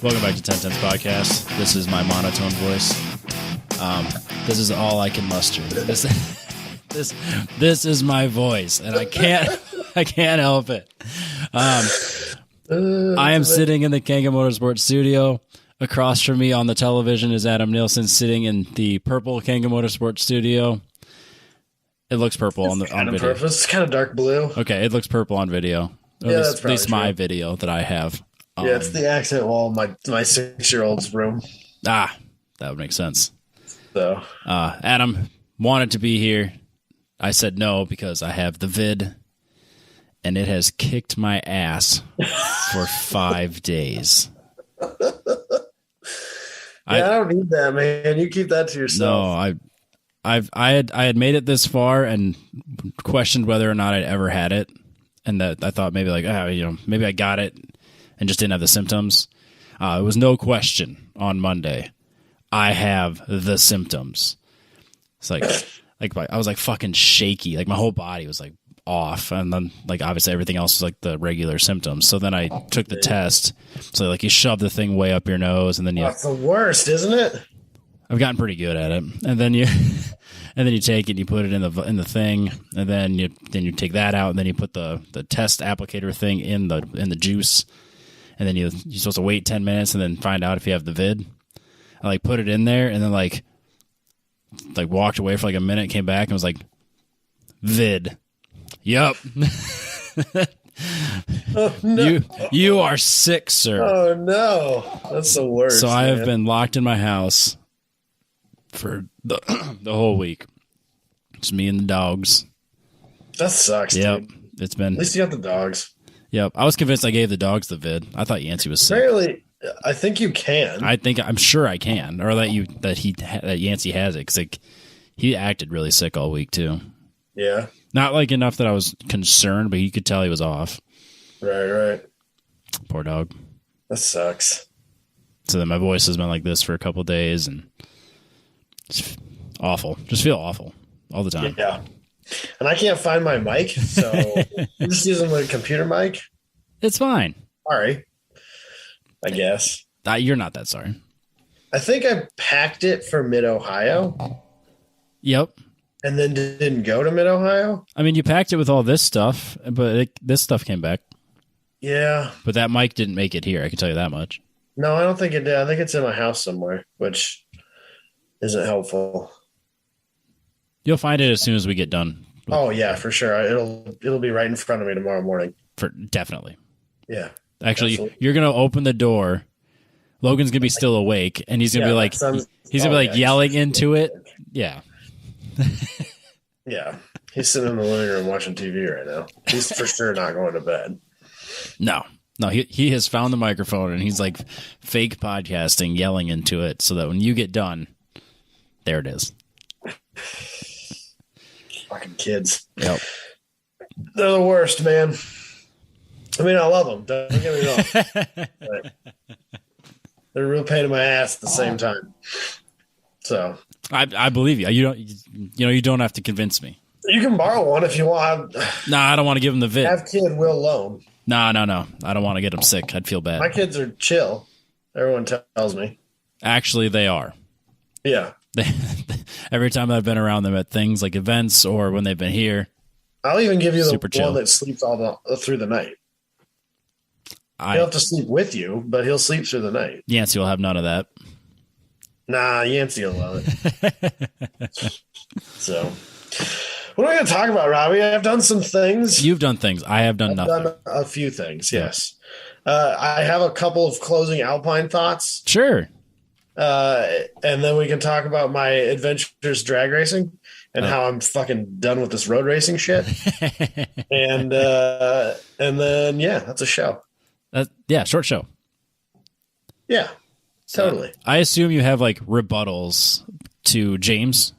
Welcome back to 1010's podcast. This is my monotone voice. This is all I can muster. This is my voice, and I can't help it. I am sitting in the Kanga Motorsports studio. Across from me on the television is Adam Nielsen sitting in the purple Kanga Motorsports studio. It looks purple on video. It's kind of dark blue. Okay, it looks purple on video. At least my video that I have. Yeah, it's the accent wall of my 6-year-old's room. That would make sense. So, Adam wanted to be here. I said no because I have the vid, and it has kicked my ass for 5 days. I don't need that, man. You keep that to yourself. No, I had made it this far and questioned whether or not I'd ever had it, and that I thought maybe maybe I got it and just didn't have the symptoms. It was no question on Monday. I have the symptoms. It's like I was like fucking shaky. Like my whole body was like off. And then like obviously everything else was like the regular symptoms. So then I took the test. So like you shove the thing way up your nose and then that's the worst, isn't it? I've gotten pretty good at it. And then you take it and you put it in the thing, and then you take that out, and then you put the test applicator thing in the juice. And then you're supposed to wait 10 minutes and then find out if you have the vid. I like put it in there and then like walked away for like a minute, came back and was like, vid. Yup. Oh, no. You are sick, sir. Oh no. That's the worst. So I have been locked in my house for the whole week. It's me and the dogs. That sucks. Yep. Dude. It's been. At least you got the dogs. Yep, I was convinced I gave the dogs the vid. I thought Yancey was sick. Apparently, I think you can. I'm sure I can, or that Yancey has it because like he acted really sick all week too. Yeah, not like enough that I was concerned, but you could tell he was off. Right. Poor dog. That sucks. So then my voice has been like this for a couple of days, and it's awful. Just feel awful all the time. Yeah. And I can't find my mic, so I'm just using my computer mic. It's fine. Sorry. I guess. You're not that sorry. I think I packed it for Mid-Ohio. Yep. And then didn't go to Mid-Ohio. I mean, you packed it with all this stuff, but this stuff came back. Yeah. But that mic didn't make it here. I can tell you that much. No, I don't think it did. I think it's in my house somewhere, which isn't helpful. You'll find it as soon as we get done. Oh yeah, for sure. It'll be right in front of me tomorrow morning. Definitely. Yeah. Actually, absolutely. You're gonna open the door. Logan's gonna be still awake, and he's gonna be like, yelling into it. Yeah. Yeah. He's sitting in the living room watching TV right now. He's for sure not going to bed. No. He has found the microphone, and he's like fake podcasting, yelling into it, so that when you get done, there it is. Fucking kids. Yep. They're the worst, man. I mean, I love them. Don't get me wrong. But they're a real pain in my ass at the same time. So I believe you. You don't have to convince me. You can borrow one if you want. No, I don't want to give him the vid. Have kid will loan. No. I don't want to get him sick. I'd feel bad. My kids are chill. Everyone tells me. Actually, they are. Yeah. Every time I've been around them at things like events or when they've been here, I'll even give you the super chill. one that sleeps through the night. He'll have to sleep with you, but he'll sleep through the night. Yancey will have none of that. Nah, Yancey will love it. So, what are we going to talk about, Robbie? I've done some things. You've done things. I have done nothing. I've done a few things, yes. I have a couple of closing Alpine thoughts. Sure. And then we can talk about my adventures drag racing and how I'm fucking done with this road racing shit. and then that's a show. Short show. Yeah, totally. I assume you have like rebuttals to James.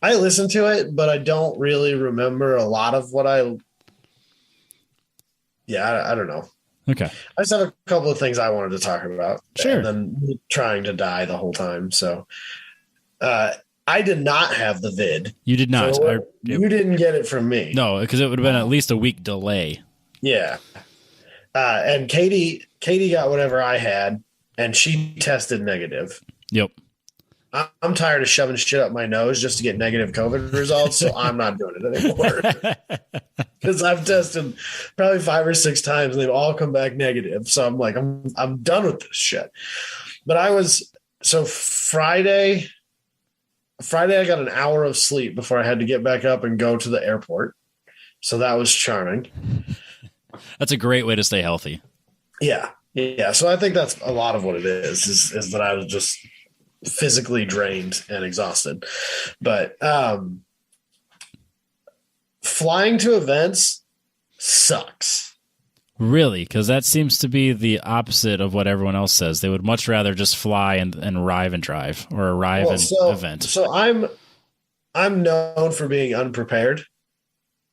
I listened to it, but I don't really remember a lot of what I don't know. Okay. I just have a couple of things I wanted to talk about. Sure. And then me trying to die the whole time. So I did not have the vid. You did not. So you didn't get it from me. No, because it would have been at least a week delay. Yeah. And Katie got whatever I had. and she tested negative. Yep. I'm tired of shoving shit up my nose just to get negative COVID results, so I'm not doing it anymore. Because I've tested probably 5 or 6 times, and they've all come back negative. So I'm like, I'm done with this shit. But Friday I got an hour of sleep before I had to get back up and go to the airport. So that was charming. That's a great way to stay healthy. Yeah. So I think that's a lot of what it is that I was just physically drained and exhausted. But flying to events sucks. Really? Because that seems to be the opposite of what everyone else says. They would much rather just fly and arrive and drive, or arrive and event. So I'm known for being unprepared.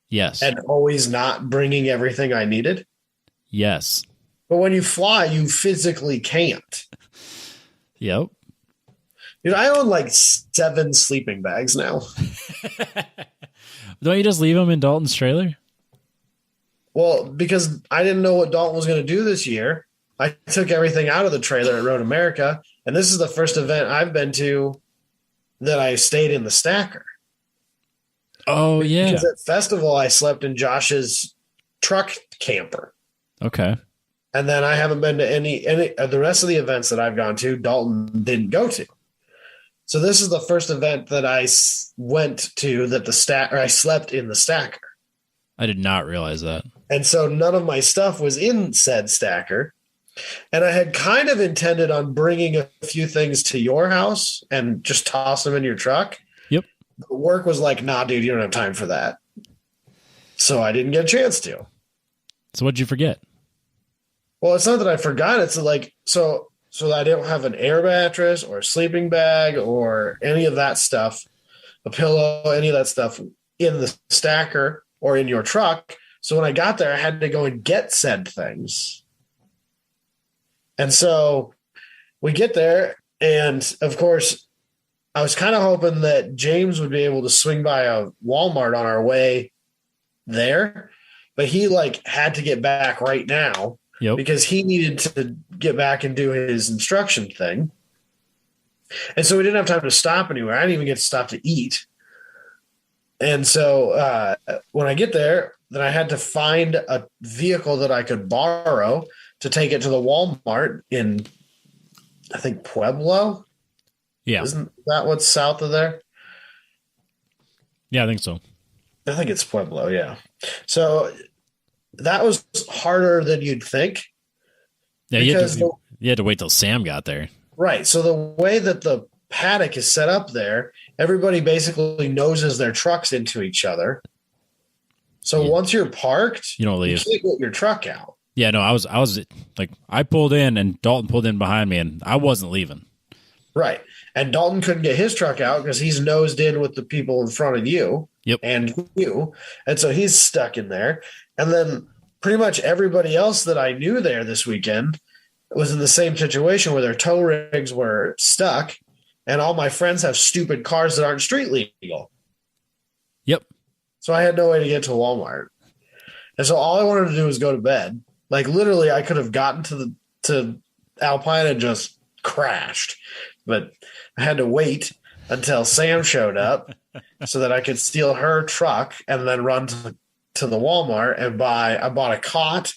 Yes. And always not bringing everything I needed. Yes. But when you fly, you physically can't. Yep. Dude, I own like 7 sleeping bags now. Don't you just leave them in Dalton's trailer? Well, because I didn't know what Dalton was going to do this year. I took everything out of the trailer at Road America, and this is the first event I've been to that I stayed in the stacker. Oh, yeah. Because at Festival, I slept in Josh's truck camper. Okay. And then I haven't been to any the rest of the events that I've gone to, Dalton didn't go to. So this is the first event that I went to that I slept in the stacker. I did not realize that. And so none of my stuff was in said stacker. And I had kind of intended on bringing a few things to your house and just toss them in your truck. Yep. But work was like, nah, dude, you don't have time for that. So I didn't get a chance to. So what'd you forget? Well, it's not that I forgot. It's like, so I didn't have an air mattress or a sleeping bag or any of that stuff, a pillow, any of that stuff in the stacker or in your truck. So when I got there, I had to go and get said things. And so we get there, and of course, I was kind of hoping that James would be able to swing by a Walmart on our way there, but he had to get back right now. Yep. Because he needed to get back and do his instruction thing. And so we didn't have time to stop anywhere. I didn't even get to stop to eat. And so when I get there, then I had to find a vehicle that I could borrow to take it to the Walmart in, I think, Pueblo. Yeah. Isn't that what's south of there? Yeah, I think so. I think it's Pueblo, yeah. So that was harder than you'd think. Yeah, you had to wait till Sam got there. Right. So the way that the paddock is set up there, everybody basically noses their trucks into each other. So once you're parked, you don't leave. You can't get your truck out. Yeah, no, I was like, I pulled in and Dalton pulled in behind me, and I wasn't leaving. Right. And Dalton couldn't get his truck out because he's nosed in with the people in front of you. Yep. And you. And so he's stuck in there. And then pretty much everybody else that I knew there this weekend was in the same situation where their tow rigs were stuck, and all my friends have stupid cars that aren't street legal. Yep. So I had no way to get to Walmart. And so all I wanted to do was go to bed. Like literally I could have gotten to Alpine and just crashed, but I had to wait until Sam showed up so that I could steal her truck and then run to the Walmart and I bought a cot,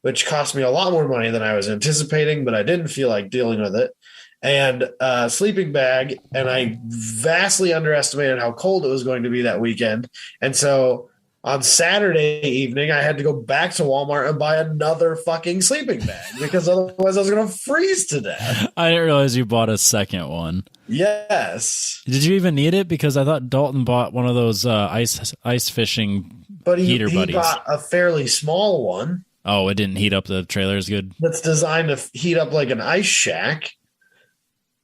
which cost me a lot more money than I was anticipating, but I didn't feel like dealing with it, and a sleeping bag. And I vastly underestimated how cold it was going to be that weekend. And so on Saturday evening, I had to go back to Walmart and buy another fucking sleeping bag because otherwise I was going to freeze to death. I didn't realize you bought a second one. Yes. Did you even need it? Because I thought Dalton bought one of those ice fishing heater buddies. He bought a fairly small one. Oh, it didn't heat up the trailer as good? That's designed to heat up like an ice shack.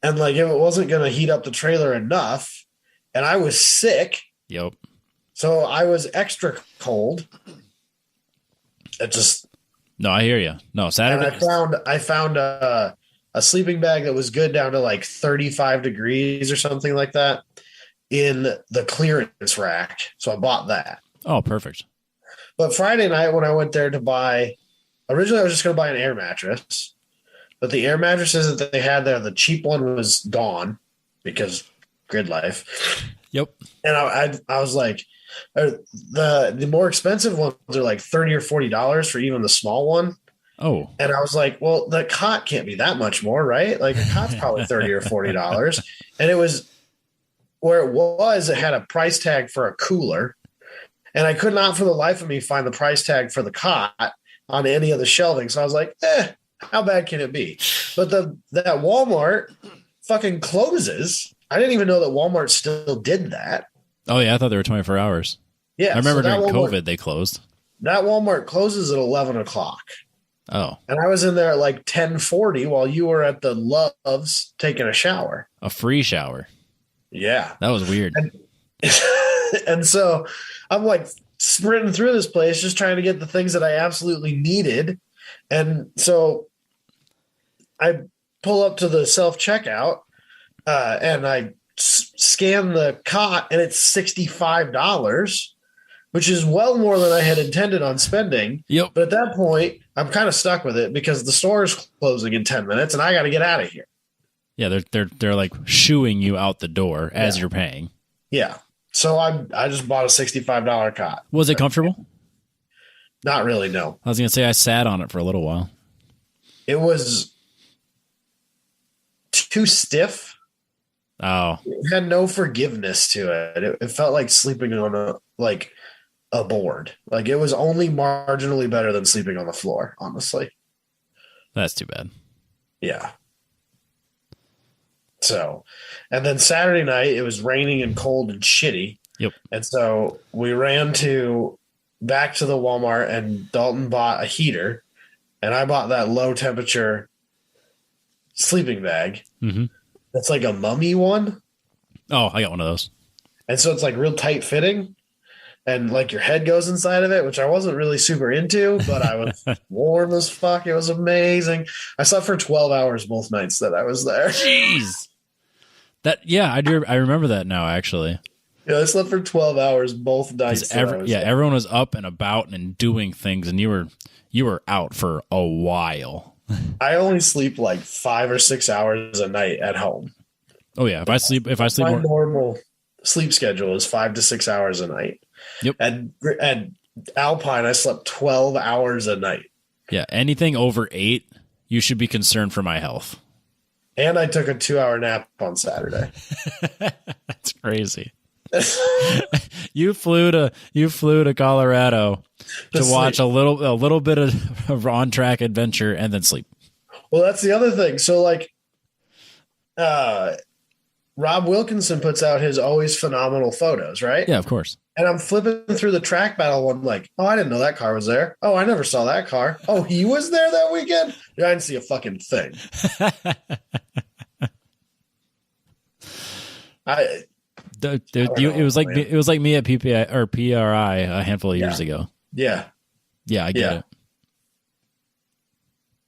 And if it wasn't going to heat up the trailer enough, and I was sick. Yep. So I was extra cold. It just no, I hear you. No, Saturday. And I found a sleeping bag that was good down to 35 degrees or something like that in the clearance rack. So I bought that. Oh, perfect. But Friday night when I went there to buy, originally I was just going to buy an air mattress, but the air mattresses that they had there, the cheap one was gone because grid life. Yep. And I was like, the more expensive ones are like $30 or $40 for even the small one. Oh. And I was like, well, the cot can't be that much more, right? Like a cot's probably $30 or $40. And it was where it had a price tag for a cooler. And I could not for the life of me find the price tag for the cot on any of the shelving. So I was like, how bad can it be? But that Walmart fucking closes. I didn't even know that Walmart still did that. Oh, yeah. I thought they were 24 hours. Yeah. I remember during Walmart, COVID, they closed. That Walmart closes at 11 o'clock. Oh. And I was in there at like 10:40 while you were at the Loves taking a shower. A free shower. Yeah. That was weird. And so I'm like sprinting through this place just trying to get the things that I absolutely needed. And so I pull up to the self-checkout and I scan the cot, and it's $65, which is well more than I had intended on spending. Yep. But at that point, I'm kind of stuck with it because the store is closing in 10 minutes and I got to get out of here. Yeah, they're like shooing you out the door as you're paying. Yeah. So I just bought a $65 cot. Was it comfortable? Not really, no. I was going to say I sat on it for a little while. It was too stiff. Oh. It had no forgiveness to it. It felt like sleeping on a board. Like it was only marginally better than sleeping on the floor, honestly. That's too bad. Yeah. So, and then Saturday night, it was raining and cold and shitty. Yep. And so we ran back to the Walmart, and Dalton bought a heater, and I bought that low temperature sleeping bag. Mm-hmm. That's like a mummy one. Oh, I got one of those. And so it's like real tight fitting, and like your head goes inside of it, which I wasn't really super into, but I was warm as fuck. It was amazing. I slept for 12 hours both nights that I was there. Jeez. I do. I remember that now, actually. Yeah, I slept for 12 hours both nights. Everyone was up and about and doing things, and you were out for a while. I only sleep like 5 or 6 hours a night at home. Oh yeah, if I sleep My more, normal sleep schedule is 5 to 6 hours a night. Yep. At Alpine, I slept 12 hours a night. Yeah, anything over 8, you should be concerned for my health. And I took a 2-hour nap on Saturday. That's crazy. You flew to Colorado to watch a little bit of on track adventure and then sleep. Well, that's the other thing. So like, Rob Wilkinson puts out his always phenomenal photos, right? Yeah, of course. And I'm flipping through the track battle one, like, oh, I didn't know that car was there. Oh, I never saw that car. Oh, he was there that weekend? Yeah, I didn't see a fucking thing. It was like me at PPI or PRI a handful of years ago. Yeah. Yeah, I get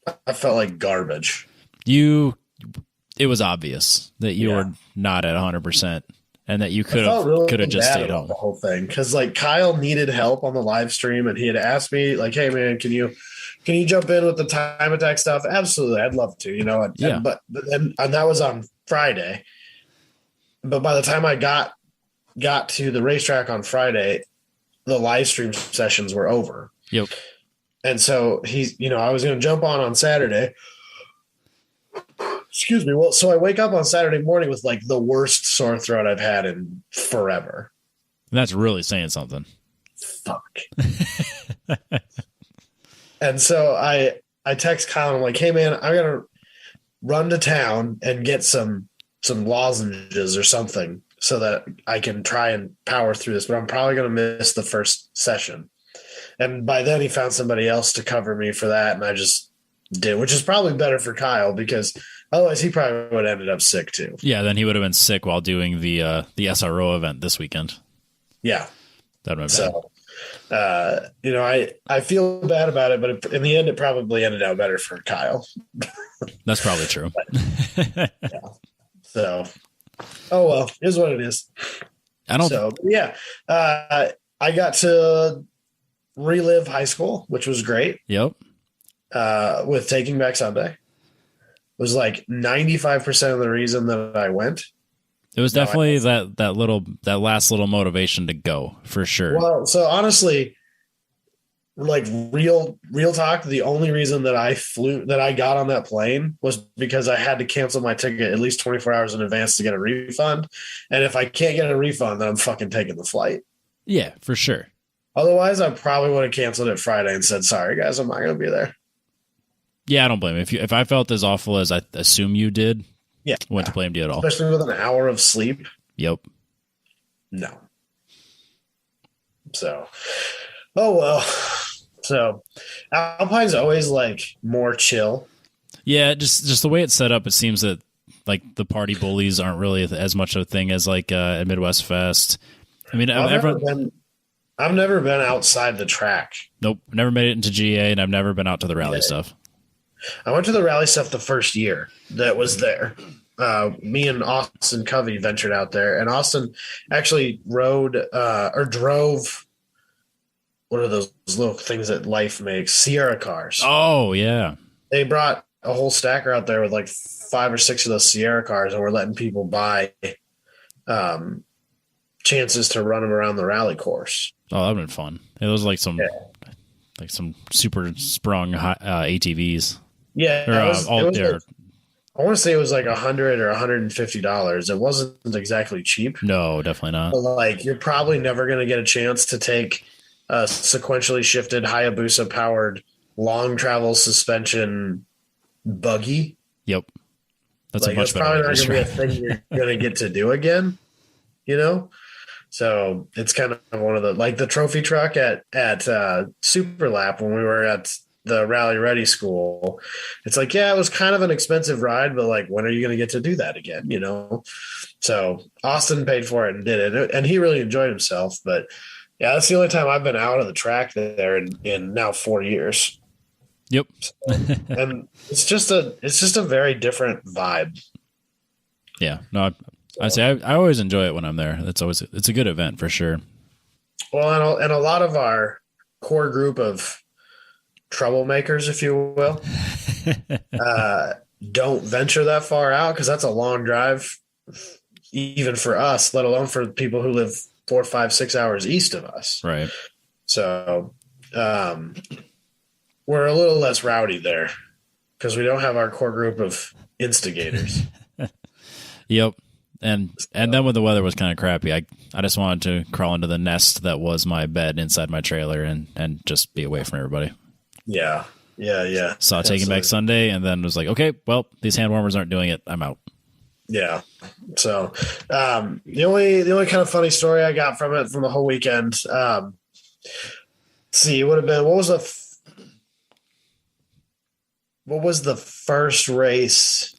it. I felt like garbage. It was obvious that you were not at 100% and that you could have just stayed home. The whole thing, because like Kyle needed help on the live stream, and he had asked me like, "Hey man, can you jump in with the time attack stuff?" Absolutely, I'd love to. But then that was on Friday. But by the time I got to the racetrack on Friday, the live stream sessions were over. Yep. And so I was going to jump on Saturday. Excuse me. Well, so I wake up on Saturday morning with like the worst sore throat I've had in forever. And that's really saying something. Fuck. And so I text Kyle and I'm like, hey man, I got to run to town and get some lozenges or something so that I can try and power through this, but I'm probably going to miss the first session. And by then he found somebody else to cover me for that. And I just did, which is probably better for Kyle because otherwise he probably would have ended up sick too. Yeah. Then he would have been sick while doing the SRO event this weekend. Yeah. That would have been bad. I feel bad about it, but in the end, it probably ended out better for Kyle. That's probably true. Yeah. So, oh well, here's what it is. I got to relive high school, which was great. Yep. With Taking Back Sunday. was like 95% of the reason that I went. It was definitely that last little motivation to go, for sure. Well, so honestly, like real talk, the only reason that I got on that plane was because I had to cancel my ticket at least 24 hours in advance to get a refund. And if I can't get a refund, then I'm fucking taking the flight. Yeah, for sure. Otherwise, I probably would have canceled it Friday and said, sorry guys, I'm not going to be there. Yeah, I don't blame you. If I felt as awful as I assume you did, yeah, wouldn't blame you at all. Especially with an hour of sleep. Yep. No. So, oh well. So, Alpine's always like more chill. Yeah, just the way it's set up, it seems that like the party bullies aren't really as much of a thing as like at Midwest Fest. I mean, I've never been outside the track. Nope, never made it into GA, and I've never been out to the rally stuff. I went to the rally stuff the first year that was there. Me and Austin Covey ventured out there, and Austin actually drove. What are those little things that Life makes? Sierra cars. Oh, yeah. They brought a whole stacker out there with like 5 or 6 of those Sierra cars, and we're letting people buy chances to run them around the rally course. Oh, that would have been fun. Yeah, those are like some super sprung ATVs. Yeah, I want to say it was like $100 or $150. It wasn't exactly cheap. No, definitely not. But like, you're probably never going to get a chance to take a sequentially shifted Hayabusa powered long travel suspension buggy. Yep, that's like, a much better. Probably not going to be a thing you're going to get to do again. You know. So it's kind of one of the trophy truck at Super Lap when we were at the Rally Ready School. It's like, yeah, it was kind of an expensive ride, but like, when are you going to get to do that again? You know? So Austin paid for it and did it, and he really enjoyed himself. But yeah, that's the only time I've been out of the track there in now 4 years. Yep. And it's just a very different vibe. Yeah. No, I say I always enjoy it when I'm there. It's a good event for sure. Well, and a lot of our core group of troublemakers, if you will, don't venture that far out because that's a long drive, even for us, let alone for people who live 4, 5, 6 hours east of us. Right. So we're a little less rowdy there because we don't have our core group of instigators. Yep. And then when the weather was kind of crappy, I just wanted to crawl into the nest that was my bed inside my trailer and just be away from everybody. Yeah. Saw Taking Back Sunday and then was like, okay, well, these hand warmers aren't doing it. I'm out. Yeah. So the only kind of funny story I got from the whole weekend, see, it would have been, what was the first race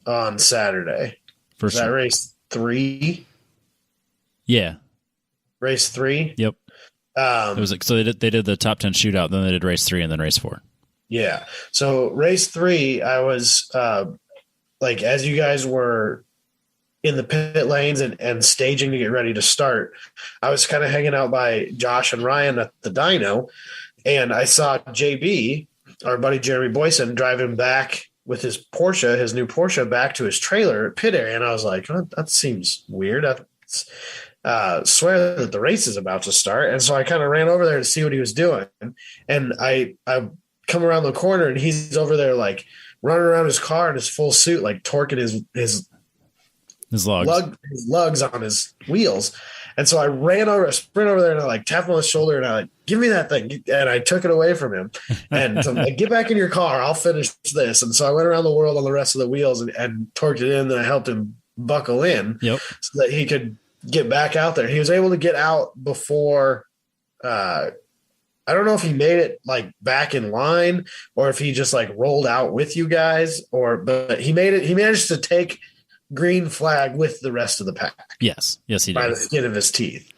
on Saturday? Was that race 3? Yeah. Race 3? Yep. It was like, so they did the top 10 shootout, then they did race 3 and then race 4. Yeah. So race 3, I was like, as you guys were in the pit lanes and staging to get ready to start, I was kind of hanging out by Josh and Ryan at the dyno, and I saw JB, our buddy Jeremy Boyson, driving back with his new Porsche, back to his trailer pit area. And I was like, oh, that seems weird. I swear that the race is about to start. And so I kind of ran over there to see what he was doing. And I come around the corner and he's over there like running around his car in his full suit, like torquing his lugs on his wheels. And so I sprint over there and I like tapped him on the shoulder and I like, give me that thing. And I took it away from him. And so I'm like, get back in your car. I'll finish this. And so I went around the world on the rest of the wheels and torqued it in. Then I helped him buckle in so that he could get back out there. He was able to get out before, I don't know if he made it like back in line or if he just like rolled out with you guys but he made it. He managed to take green flag with the rest of the pack. Yes, he did. By the skin of his teeth,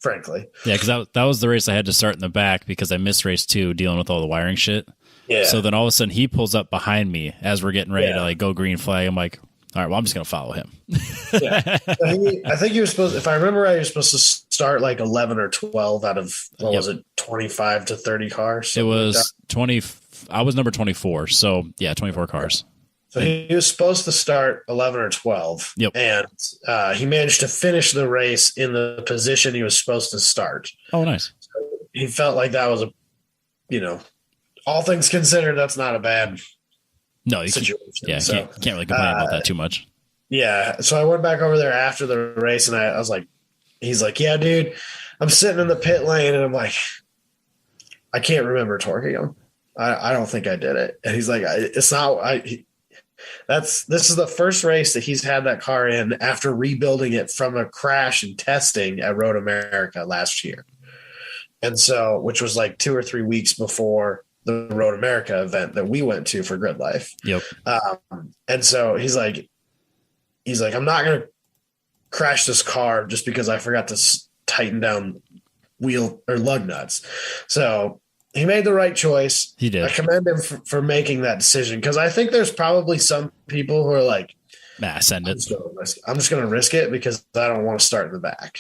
frankly. Yeah, because that was the race I had to start in the back because I missed race 2 dealing with all the wiring shit. Yeah. So then all of a sudden he pulls up behind me as we're getting ready to like go green flag. I'm like, all right, well, I'm just going to follow him. Yeah. I think you were supposed, if I remember right, you're supposed to start like 11 or 12 out of, was it, 25 to 30 cars? It was like 20. I was number 24. So, yeah, 24 cars. So he was supposed to start 11 or 12. Yep. And he managed to finish the race in the position he was supposed to start. Oh, nice. So he felt like that was all things considered, that's not a bad situation. Can't really complain about that too much. Yeah. So I went back over there after the race and I was like, he's like, yeah, dude, I'm sitting in the pit lane and I'm like, I can't remember torquing him. I don't think I did it. And he's like, it's not, this is the first race that he's had that car in after rebuilding it from a crash and testing at Road America last year. And so, which was like 2 or 3 weeks before the Road America event that we went to for Grid Life. Yep. And so he's like, I'm not going to crash this car just because I forgot to tighten down wheel or lug nuts. So he made the right choice. He did. I commend him for making that decision because I think there's probably some people who are like, send it. I'm just going to risk it because I don't want to start in the back,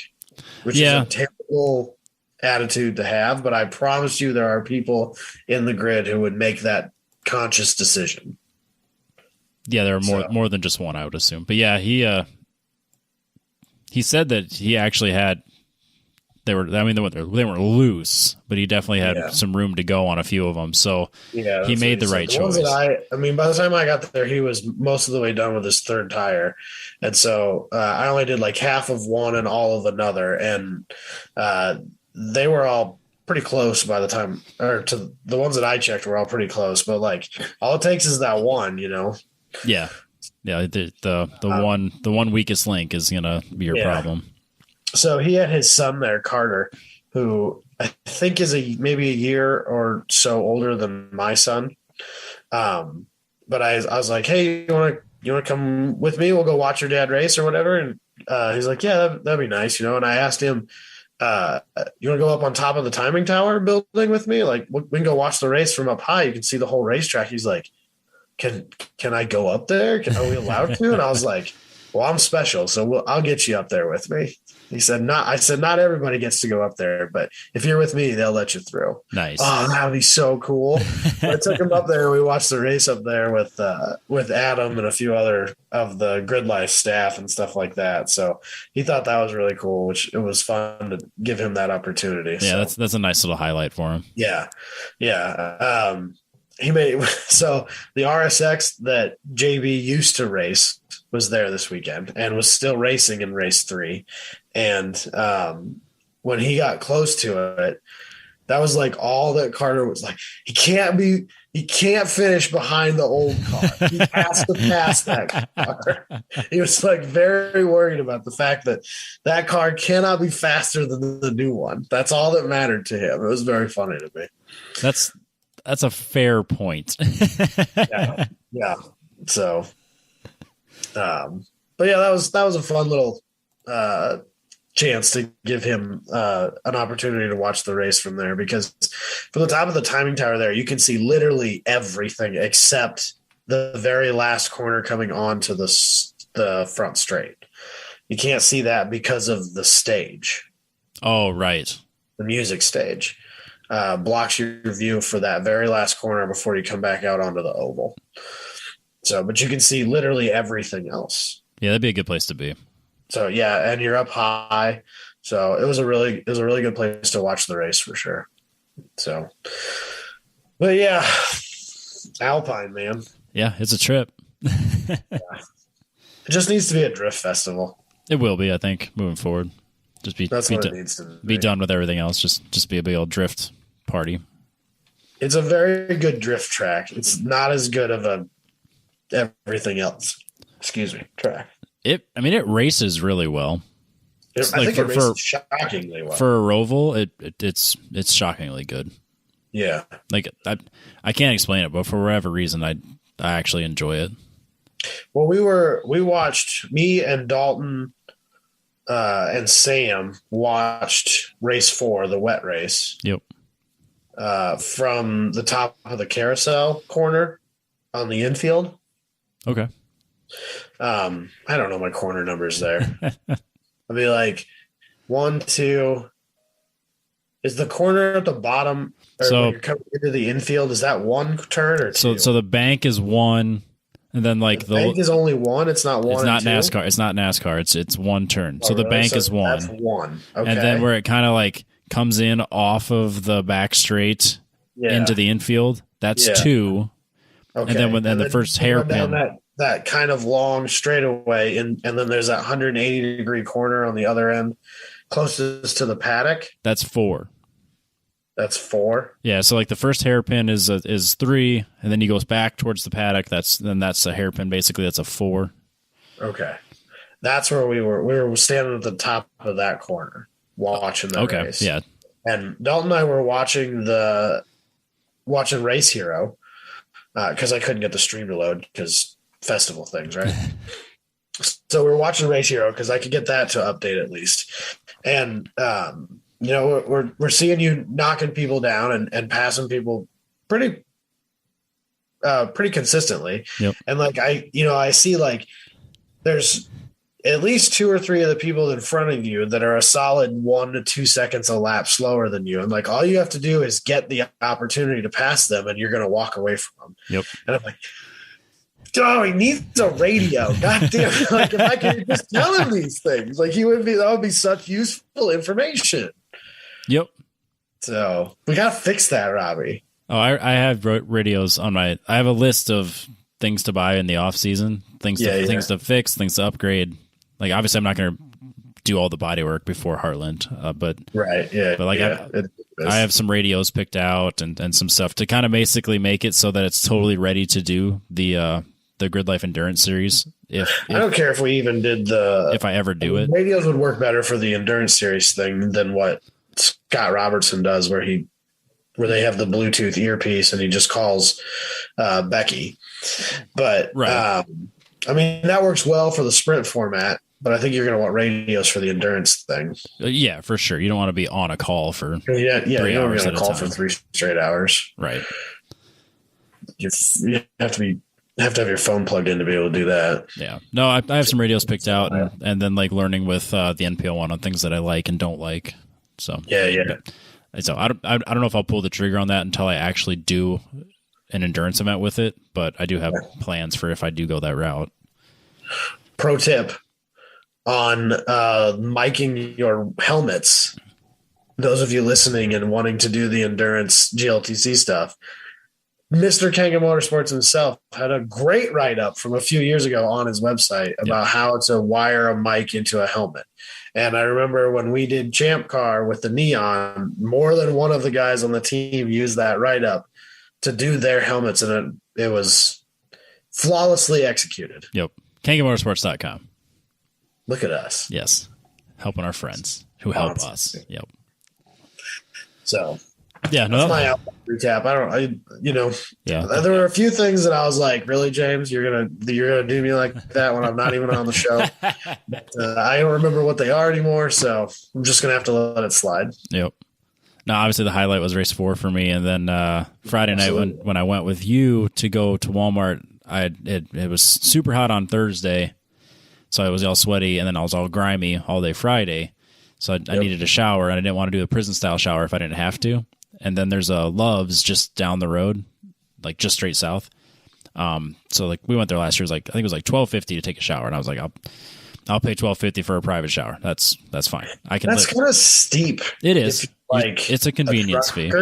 which is a terrible attitude to have. But I promise you, there are people in the grid who would make that conscious decision. Yeah, there are more than just one, I would assume. But yeah, he said that he actually had. They were loose, but he definitely had some room to go on a few of them. So he made the right choice. I mean, by the time I got there, he was most of the way done with his third tire. And so I only did like half of one and all of another. And they were all pretty close by the time, or to the ones that I checked were all pretty close. But like all it takes is that one, Yeah. Yeah. The one weakest link is going to be your problem. So he had his son there, Carter, who I think is maybe a year or so older than my son. But I was like, hey, you want to come with me? We'll go watch your dad race or whatever. And he's like, yeah, that'd be nice, And I asked him, you want to go up on top of the timing tower building with me? Like we can go watch the race from up high. You can see the whole racetrack. He's like, can I go up there? Are we allowed to? And I was like, well, I'm special, so I'll get you up there with me. He said, not everybody gets to go up there, but if you're with me, they'll let you through. Nice. Oh, that would be so cool. I took him up there and we watched the race up there with Adam and a few other of the Grid Life staff and stuff like that. So he thought that was really cool, which it was fun to give him that opportunity. Yeah, that's a nice little highlight for him. Yeah. Yeah. So the RSX that JB used to race was there this weekend and was still racing in race 3. And when he got close to it, that was like all that Carter was like, he can't finish behind the old car. He has to pass that car. He was like very worried about the fact that car cannot be faster than the new one. That's all that mattered to him. It was very funny to me. That's a fair point. Yeah. So, but yeah, that was a fun little chance to give him an opportunity to watch the race from there, because from the top of the timing tower there, you can see literally everything except the very last corner coming onto the front straight. You can't see that because of the stage. Oh, right. The music stage blocks your view for that very last corner before you come back out onto the oval. So, but you can see literally everything else. Yeah, that'd be a good place to be. So yeah, and you're up high. So it was a really good place to watch the race for sure. So, but yeah, Alpine, man. Yeah, it's a trip. Yeah. It just needs to be a drift festival. It will be, I think, moving forward. That's what it needs to be done with everything else. Just be a big old drift party. It's a very good drift track. It's not as good of a everything else. Excuse me, track. It races really well. I think it races shockingly well. For a Roval, it's shockingly good. Yeah. Like I can't explain it, but for whatever reason, I actually enjoy it. Well, we watched, me and Dalton and Sam watched race 4, the wet race. Yep. From the top of the carousel corner on the infield. Okay. I don't know my corner numbers there. I'll be like 1, 2. Is the corner at the bottom? Or so when you're coming into the infield, is that one turn or two? So the bank is 1, And then like the bank is only one. It's not one. It's not and two? NASCAR. It's not NASCAR. It's one turn. So Oh, the really? bank So is one. That's one. Okay. And then where it kind of like comes in off of the back straight into the infield, that's two. Okay. And then the first hairpin. Down that kind of long straightaway, and then there's that 180-degree corner on the other end, closest to the paddock. That's four. That's four. Yeah, so like the first hairpin is three, and then he goes back towards the paddock. That's a hairpin. Basically, that's a four. Okay, that's where we were. We were standing at the top of that corner, watching the race. Yeah. And Dalton and I were watching Race Hero because I couldn't get the stream to load because festival things, right? So we were watching Race Hero because I could get that to update at least, and we're seeing you knocking people down and passing people pretty consistently. Yep. And like I see like there's at least two or three of the people in front of you that are a solid 1 to 2 seconds a lap slower than you. And like all you have to do is get the opportunity to pass them and you're going to walk away from them. Yep. And I'm like, oh, he needs a radio. God damn. Like if I could just tell him these things, like that would be such useful information. Yep. So we got to fix that, Robbie. Oh, I have radios on I have a list of things to buy in the off season, things to fix, things to upgrade. Like obviously I'm not going to do all the body work before Heartland, but right. Yeah. But like I have some radios picked out and some stuff to kind of basically make it so that it's totally ready to do the Grid Life Endurance series. If I don't care if we even did if I ever do it, radios would work better for the endurance series thing than what Scott Robertson does, where they have the Bluetooth earpiece and he just calls Becky. But right. I mean that works well for the sprint format. But I think you're going to want radios for the endurance thing. Yeah, for sure. You don't want to be on a call for 3 hours at a call time. for 3 straight hours. Right. You have to have your phone plugged in to be able to do that. Yeah. No, I have some radios picked out and then like learning with the NPO one on things that I like and don't like. So yeah. So I don't know if I'll pull the trigger on that until I actually do an endurance event with it, but I do have plans for if I do go that route. Pro tip on miking your helmets. Those of you listening and wanting to do the endurance GLTC stuff, Mr. Kanga Motorsports himself had a great write-up from a few years ago on his website about how to wire a mic into a helmet. And I remember when we did Champ Car with the Neon, more than one of the guys on the team used that write-up to do their helmets, and it was flawlessly executed. Yep. KangaMotorsports.com. Look at us. Yes. Helping our friends who help us. Yep. So yeah, no, that's my recap. There were a few things that I was like, really, James, you're gonna do me like that when I'm not even on the show. But, I don't remember what they are anymore, so I'm just gonna have to let it slide. Yep. No, obviously the highlight was race 4 for me, and then Friday night when I went with you to go to Walmart, it was super hot on Thursday, so I was all sweaty, and then I was all grimy all day Friday. So I needed a shower, and I didn't want to do a prison style shower if I didn't have to. And then there's a Love's just down the road, like just straight south. So like we went there last year. I think it was like $12.50 to take a shower, and I was like, I'll pay $12.50 for a private shower. That's fine. That's kind of steep. It is. Like it's a convenience fee.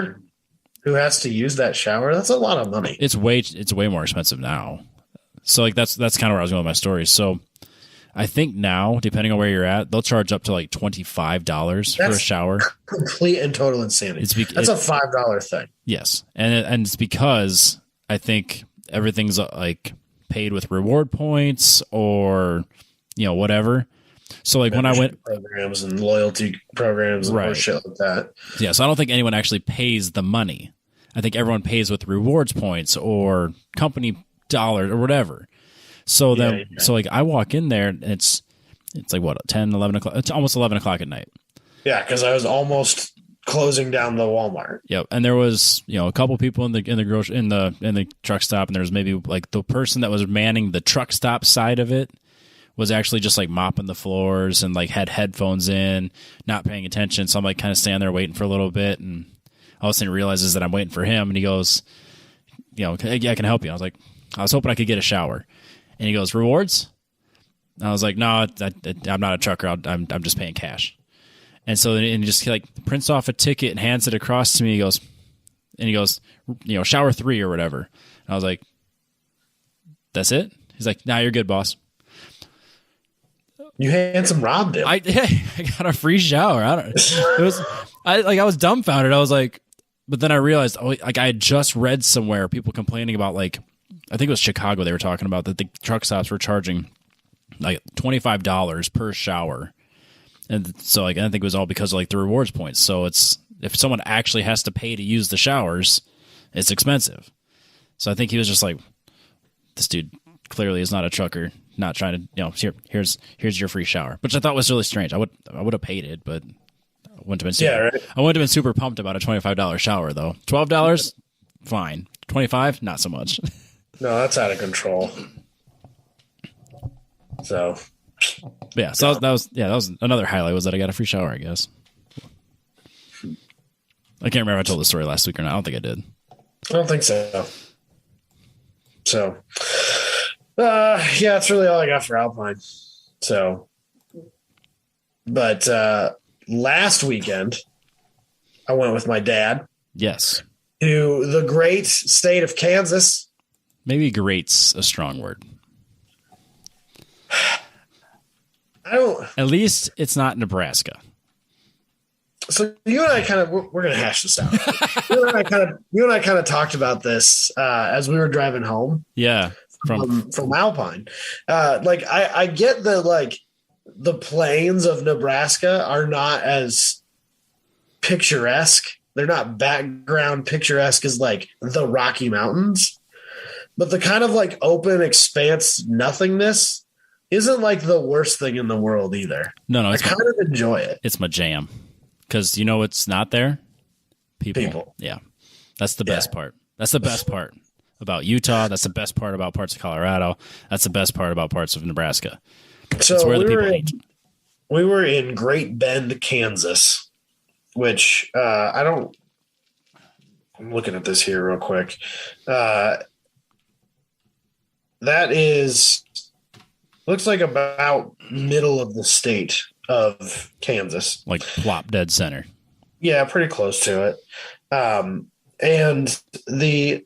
Who has to use that shower? That's a lot of money. It's way more expensive now. So like that's kind of where I was going with my story. So I think now, depending on where you're at, they'll charge up to like $25 for a shower. Complete and total insanity. That's a $5 thing. Yes, and it's because I think everything's like paid with reward points or whatever. So like when I went programs and loyalty programs and shit like that. Yeah, so I don't think anyone actually pays the money. I think everyone pays with rewards points or company dollars or whatever. So so like I walk in there and it's like what 10, 11 o'clock. It's almost 11 o'clock at night. Yeah, because I was almost closing down the Walmart. Yep, and there was a couple people in the truck stop, and there was maybe like the person that was manning the truck stop side of it was actually just like mopping the floors and like had headphones in, not paying attention. So I'm like kind of standing there waiting for a little bit, and all of a sudden he realizes that I'm waiting for him, and he goes, I can help you. I was like, I was hoping I could get a shower. And he goes, rewards? And I was like, no, I'm not a trucker. I'm just paying cash. And so and he just like prints off a ticket and hands it across to me. He goes, shower 3 or whatever. And I was like, that's it? He's like, nah, you're good, boss. You handsome robbed him. I got a free shower. I was dumbfounded. I was like, but then I realized, like I had just read somewhere people complaining about, like, I think it was Chicago. They were talking about that the truck stops were charging like $25 per shower, and so like I think it was all because of like the rewards points. So it's if someone actually has to pay to use the showers, it's expensive. So I think he was just like, this dude clearly is not a trucker. Not trying to, here's your free shower, which I thought was really strange. I would have paid it, but I wouldn't have been I wouldn't have been super pumped about a $25 shower though. $12, fine. $25, not so much. No, that's out of control. So yeah, so that was another highlight, was that I got a free shower, I guess. I can't remember if I told the story last week or not. I don't think I did. I don't think so. So yeah, that's really all I got for Alpine. So, but last weekend, I went with my dad. Yes. To the great state of Kansas. Maybe great's a strong word. At least it's not Nebraska. So you and I we're going to hash this out. you and I kind of talked about this as we were driving home. Yeah. From Alpine. I get that, like, the plains of Nebraska are not as picturesque. They're not background picturesque as like the Rocky Mountains, but the kind of like open expanse nothingness isn't like the worst thing in the world either. No, I kind of enjoy it. It's my jam. Because it's not there? People. Yeah. That's the best part. That's the best part about Utah. That's the best part about parts of Colorado. That's the best part about parts of Nebraska. So it's where the people eat. We were in Great Bend, Kansas, which I'm looking at this here real quick. That looks like about middle of the state of Kansas. Like plop dead center. Yeah, pretty close to it. And the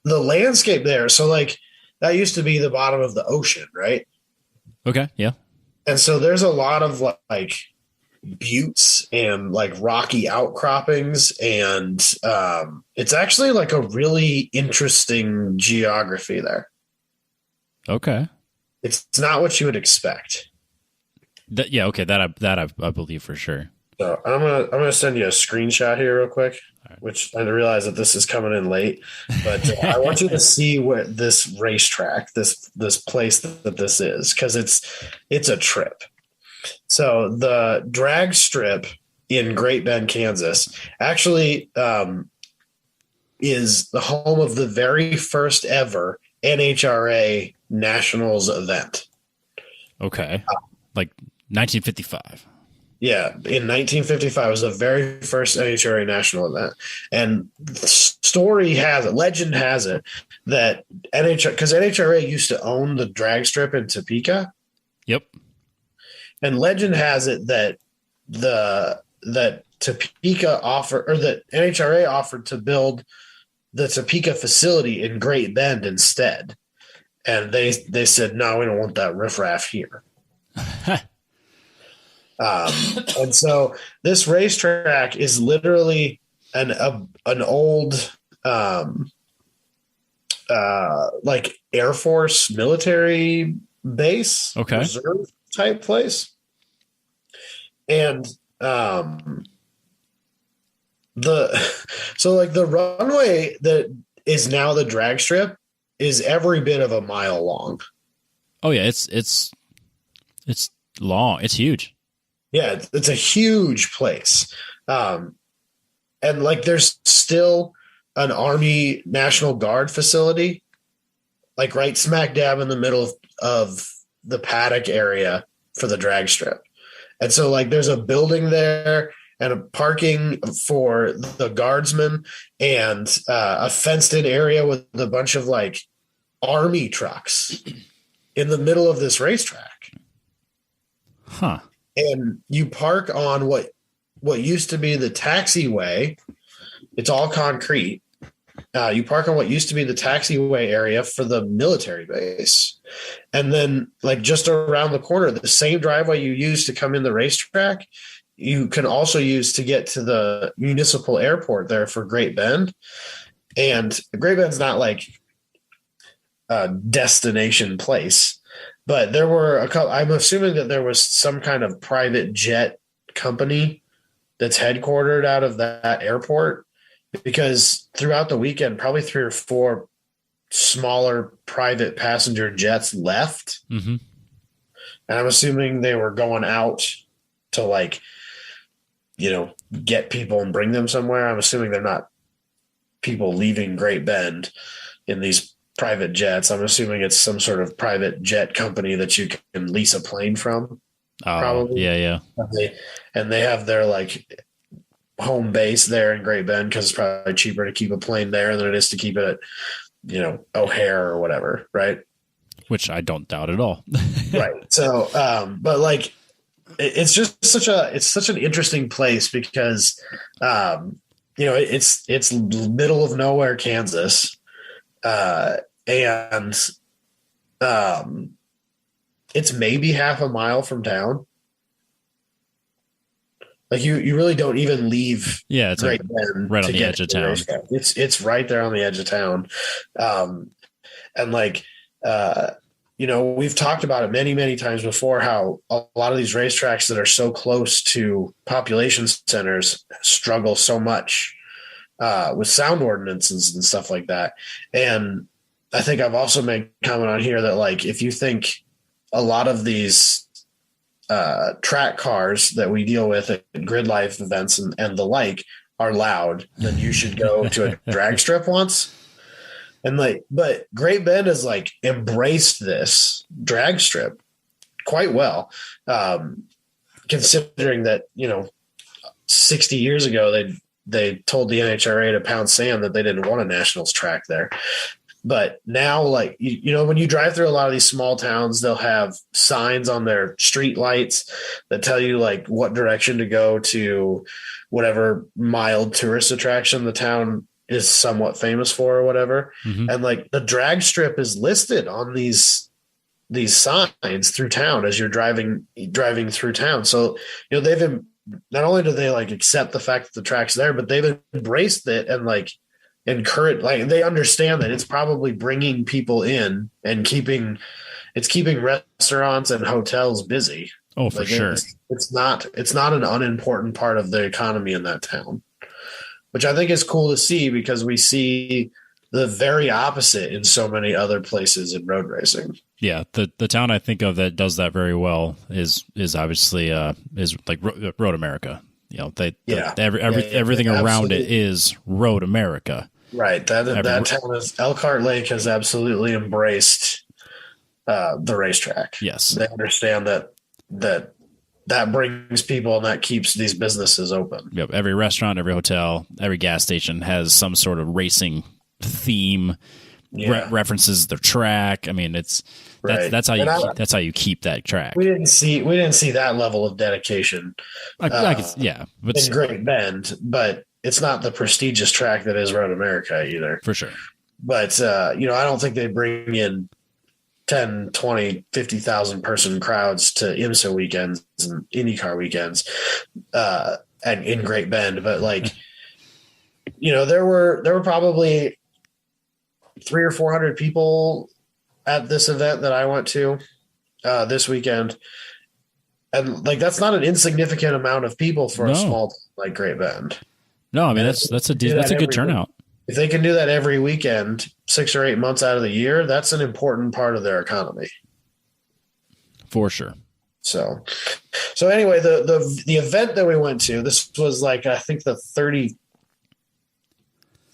landscape there, so like that used to be the bottom of the ocean, right? Okay, yeah. And so there's a lot of like buttes and like rocky outcroppings, and it's actually like a really interesting geography there. Okay. It's not what you would expect. That I believe for sure. So I'm gonna send you a screenshot here real quick, which I realize that this is coming in late, but I want you to see what this racetrack, this place that this is, because it's a trip. So the drag strip in Great Bend, Kansas, actually is the home of the very first ever NHRA Nationals event. Okay. Like 1955. Yeah, in 1955 was the very first NHRA national event, and legend has it that because NHRA used to own the drag strip in Topeka. Yep. And legend has it that that Topeka that NHRA offered to build the Topeka facility in Great Bend instead, and they said no, we don't want that riffraff here. And so this racetrack is literally an old like Air Force military base, okay, reserve type place, and the runway that is now the drag strip is every bit of a mile long. Oh yeah, it's long. It's huge. Yeah, it's a huge place. And like there's still an Army National Guard facility, like right smack dab in the middle of the paddock area for the drag strip. And so like there's a building there, and a parking for the guardsmen and a fenced in area with a bunch of like army trucks in the middle of this racetrack. Huh. And you park on what used to be the taxiway. It's all concrete. You park on what used to be the taxiway area for the military base. And then like just around the corner, the same driveway you use to come in the racetrack, you can also use to get to the municipal airport there for Great Bend. And Great Bend's not like a destination place, but there were a couple, I'm assuming that there was some kind of private jet company that's headquartered out of that airport, because throughout the weekend, probably 3 or 4 smaller private passenger jets left. Mm-hmm. And I'm assuming they were going out to like, get people and bring them somewhere. I'm assuming they're not people leaving Great Bend in these private jets. I'm assuming it's some sort of private jet company that you can lease a plane from. Probably. Yeah. And they have their like home base there in Great Bend because it's probably cheaper to keep a plane there than it is to keep it at, O'Hare or whatever. Right. Which I don't doubt at all. Right. So, but like, it's just such an interesting place because, it's middle of nowhere, Kansas. And it's maybe half a mile from town. Like you really don't even leave. Yeah, it's Great like Bend right on the edge of town. It's right there on the edge of town. And like, we've talked about it many, many times before, how a lot of these racetracks that are so close to population centers struggle so much with sound ordinances and stuff like that. And I think I've also made comment on here that like, if you think a lot of these track cars that we deal with at grid life events and the like are loud, then you should go to a drag strip once. And like, but Great Bend has like embraced this drag strip quite well, considering that, 60 years ago, they told the NHRA to pound sand that they didn't want a nationals track there. But now, like, when you drive through a lot of these small towns, they'll have signs on their street lights that tell you like what direction to go to whatever mild tourist attraction the town is somewhat famous for or whatever. Mm-hmm. And like the drag strip is listed on these signs through town as you're driving through town. So, they've not only do they like accept the fact that the track's there, but they've embraced it and like encourage, like they understand that it's probably bringing people in and keeping restaurants and hotels busy. Oh, for sure. It's not an unimportant part of the economy in that town, which I think is cool to see because we see the very opposite in so many other places in road racing. Yeah, the town I think of that does that very well is obviously is like Road America. Everything around it is Road America. Right. That town is Elkhart Lake has absolutely embraced the racetrack. Yes, they understand that brings people and that keeps these businesses open. Yep. Every restaurant, every hotel, every gas station has some sort of racing theme. Yeah. References the track. I mean, that's how you keep that track. We didn't see that level of dedication. But in Great Bend, but it's not the prestigious track that is Road America either, for sure. But I don't think they bring in 10, 20, 50,000 person crowds to IMSA weekends and IndyCar weekends and in Great Bend. But like, there were probably 300 or 400 people at this event that I went to this weekend. And like, that's not an insignificant amount of people for a small town like Great Bend. No, I mean, that's a good turnout. If they can do that every weekend, 6 or 8 months out of the year, that's an important part of their economy. For sure. So anyway, the event that we went to, this was like, I think the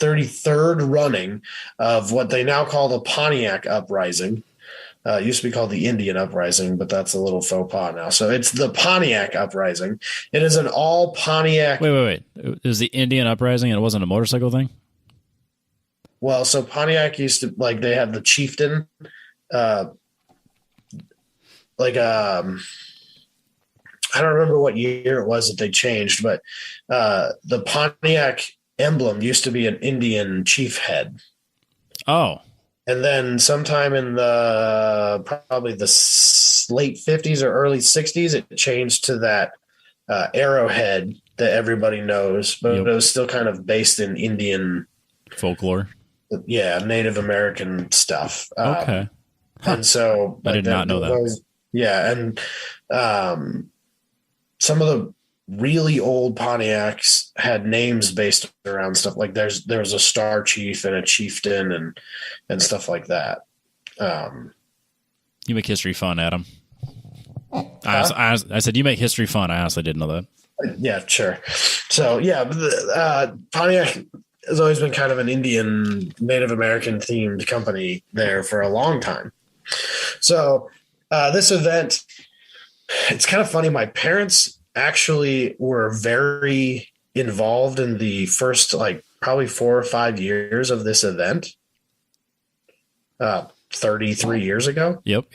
33rd running of what they now call the Pontiac Uprising. It used to be called the Indian Uprising, but that's a little faux pas now. So it's the Pontiac Uprising. It is an all Pontiac. Wait. It was the Indian Uprising and it wasn't a motorcycle thing? Well, so Pontiac used to, like, they had the chieftain, uh, like, I don't remember what year it was that they changed, but the Pontiac emblem used to be an Indian chief head. Oh. And then sometime in probably the late 50s or early 60s, it changed to that arrowhead that everybody knows, but it was still kind of based in Indian folklore. Yeah, Native American stuff. Okay. And so I did not know that. Yeah, and some of the really old Pontiacs had names based around stuff like there was a star chief and a chieftain and stuff like that. You make history fun, Adam. I said you make history fun. I honestly didn't know that. Yeah, sure. So yeah, Pontiac has always been kind of an Indian, Native American themed company there for a long time. So this event, it's kind of funny. My parents actually were very involved in the first, like, probably 4 or 5 years of this event. 33 years ago. Yep.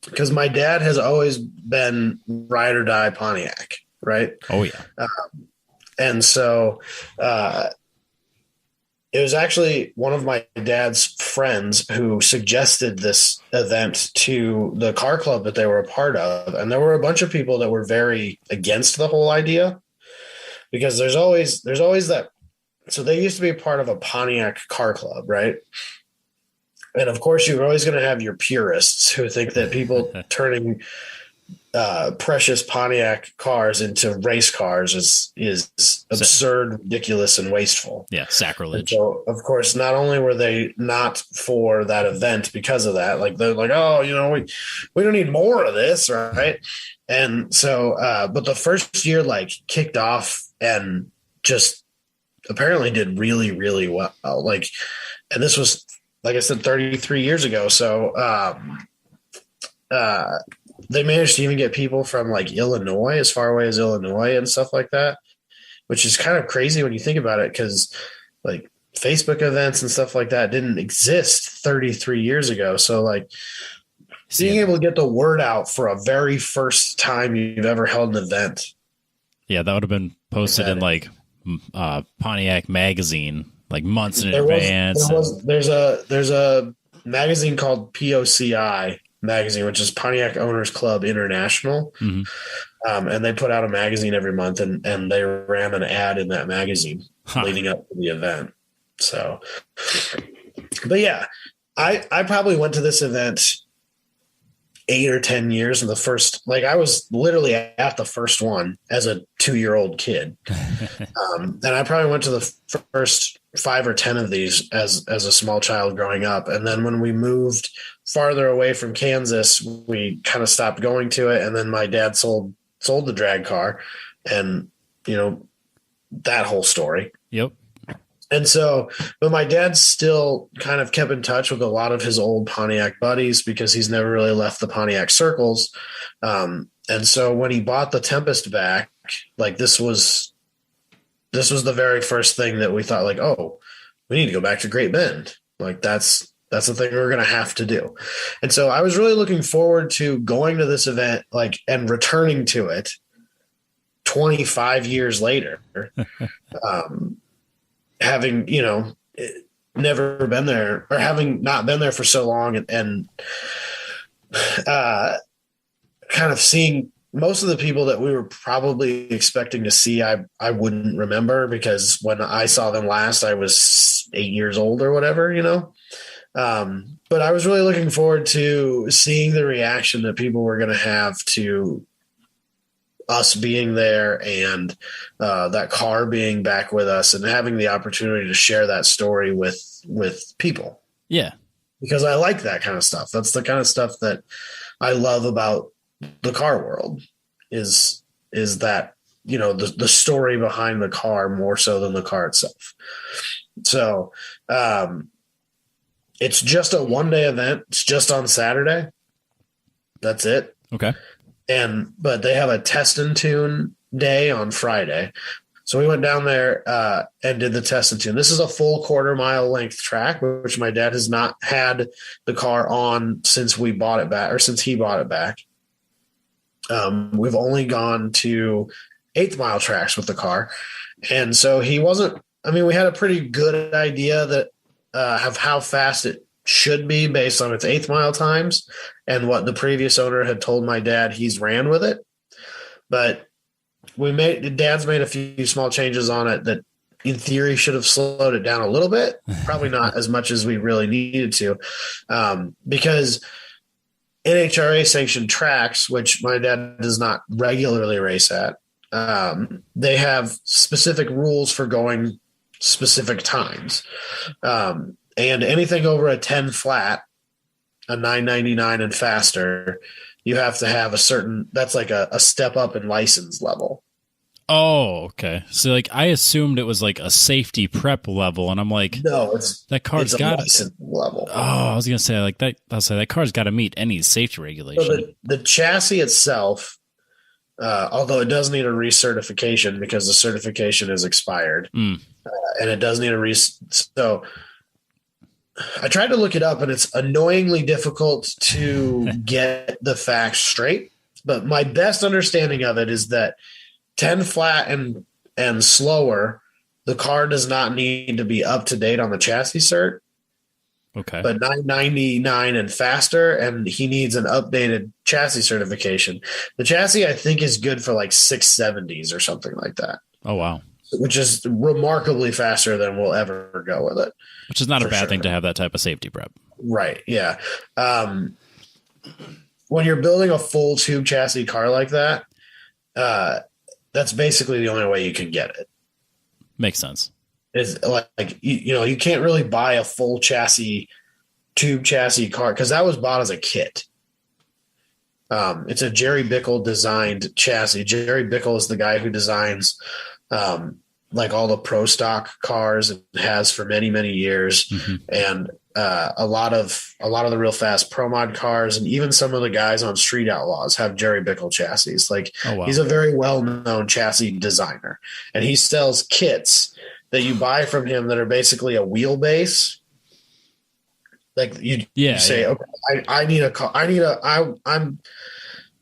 Because my dad has always been ride or die Pontiac, right? Oh yeah. And so it was actually one of my dad's friends who suggested this event to the car club that they were a part of. And there were a bunch of people that were very against the whole idea because there's always that. So they used to be a part of a Pontiac car club, right? And of course, you're always going to have your purists who think that people turning precious Pontiac cars into race cars is absurd, ridiculous, and wasteful. Yeah, sacrilege. And so, of course, not only were they not for that event because of that, like they're like, oh, we don't need more of this, right? And so, but the first year, like, kicked off and just apparently did really, really well. Like, and this was, like I said, 33 years ago. So, they managed to even get people from, like, Illinois, as far away as Illinois and stuff like that, which is kind of crazy when you think about it, because, like, Facebook events and stuff like that didn't exist 33 years ago. So, like, being able to get the word out for a very first time you've ever held an event. Yeah, that would have been posted in, like, Pontiac magazine, like, months in advance. There's a magazine called POCI magazine, which is Pontiac Owners Club International. Mm-hmm. And they put out a magazine every month, and they ran an ad in that magazine leading up to the event. So, but yeah, I probably went to this event 8 or 10 years in the first, like, I was literally at the first one as a 2-year-old kid. And I probably went to the first 5 or 10 of these as a small child growing up. And then when we moved farther away from Kansas, we kind of stopped going to it. And then my dad sold the drag car, and, that whole story. Yep. And so, but my dad still kind of kept in touch with a lot of his old Pontiac buddies because he's never really left the Pontiac circles. And so when he bought the Tempest back, like, this was the very first thing that we thought, like, oh, we need to go back to Great Bend. Like, that's the thing we're going to have to do. And so I was really looking forward to going to this event, like, and returning to it 25 years later. Having, never been there, or having not been there for so long, and kind of seeing most of the people that we were probably expecting to see, I wouldn't remember, because when I saw them last, I was 8 years old or whatever, but I was really looking forward to seeing the reaction that people were going to have to us being there, and that car being back with us, and having the opportunity to share that story with people. Yeah. Because I like that kind of stuff. That's the kind of stuff that I love about the car world is that, the story behind the car more so than the car itself. So, It's just a 1-day event. It's just on Saturday. That's it. Okay. But they have a test and tune day on Friday. So we went down there and did the test and tune. This is a full 1/4 mile length track, which my dad has not had the car on since we bought it back, or since he bought it back. We've only gone to 1/8 mile tracks with the car. And so he wasn't, I mean, we had a pretty good idea that of how fast it should be based on its 1/8 mile times and what the previous owner had told my dad he's ran with it. But Dad's made a few small changes on it that in theory should have slowed it down a little bit, probably not as much as we really needed to, because NHRA sanctioned tracks, which my dad does not regularly race at, they have specific rules for going specific times. And anything over a 10 flat, a 999 and faster, you have to have a certain, that's like a step up in license level. Oh, okay. So like I assumed it was like a safety prep level, and I'm like, no, that car's got a license level. Oh, I was gonna say like that. I'll say that car's got to meet any safety regulation. So the chassis itself, although it does need a recertification because the certification is expired, and it does need a so. I tried to look it up, and it's annoyingly difficult to get the facts straight. But my best understanding of it is that 10 flat and slower, the car does not need to be up to date on the chassis cert. Okay. But 999 and faster, and he needs an updated chassis certification. The chassis, I think, is good for like 670s or something like that. Oh, wow. Which is remarkably faster than we'll ever go with it. Which is not a bad thing to have that type of safety prep. Right, yeah. When you're building a full tube chassis car like that, that's basically the only way you can get it. Makes sense. Is like you can't really buy a full chassis tube chassis car because that was bought as a kit. It's a Jerry Bickle designed chassis. Jerry Bickle is the guy who designs like all the pro stock cars and has for many, many years. Mm-hmm. And a lot of the real fast pro mod cars and even some of the guys on Street Outlaws have Jerry Bickle chassis. Like, oh, wow. He's a very well-known chassis designer, and he sells kits that you buy from him that are basically a wheelbase. Like you say, okay, I need a car.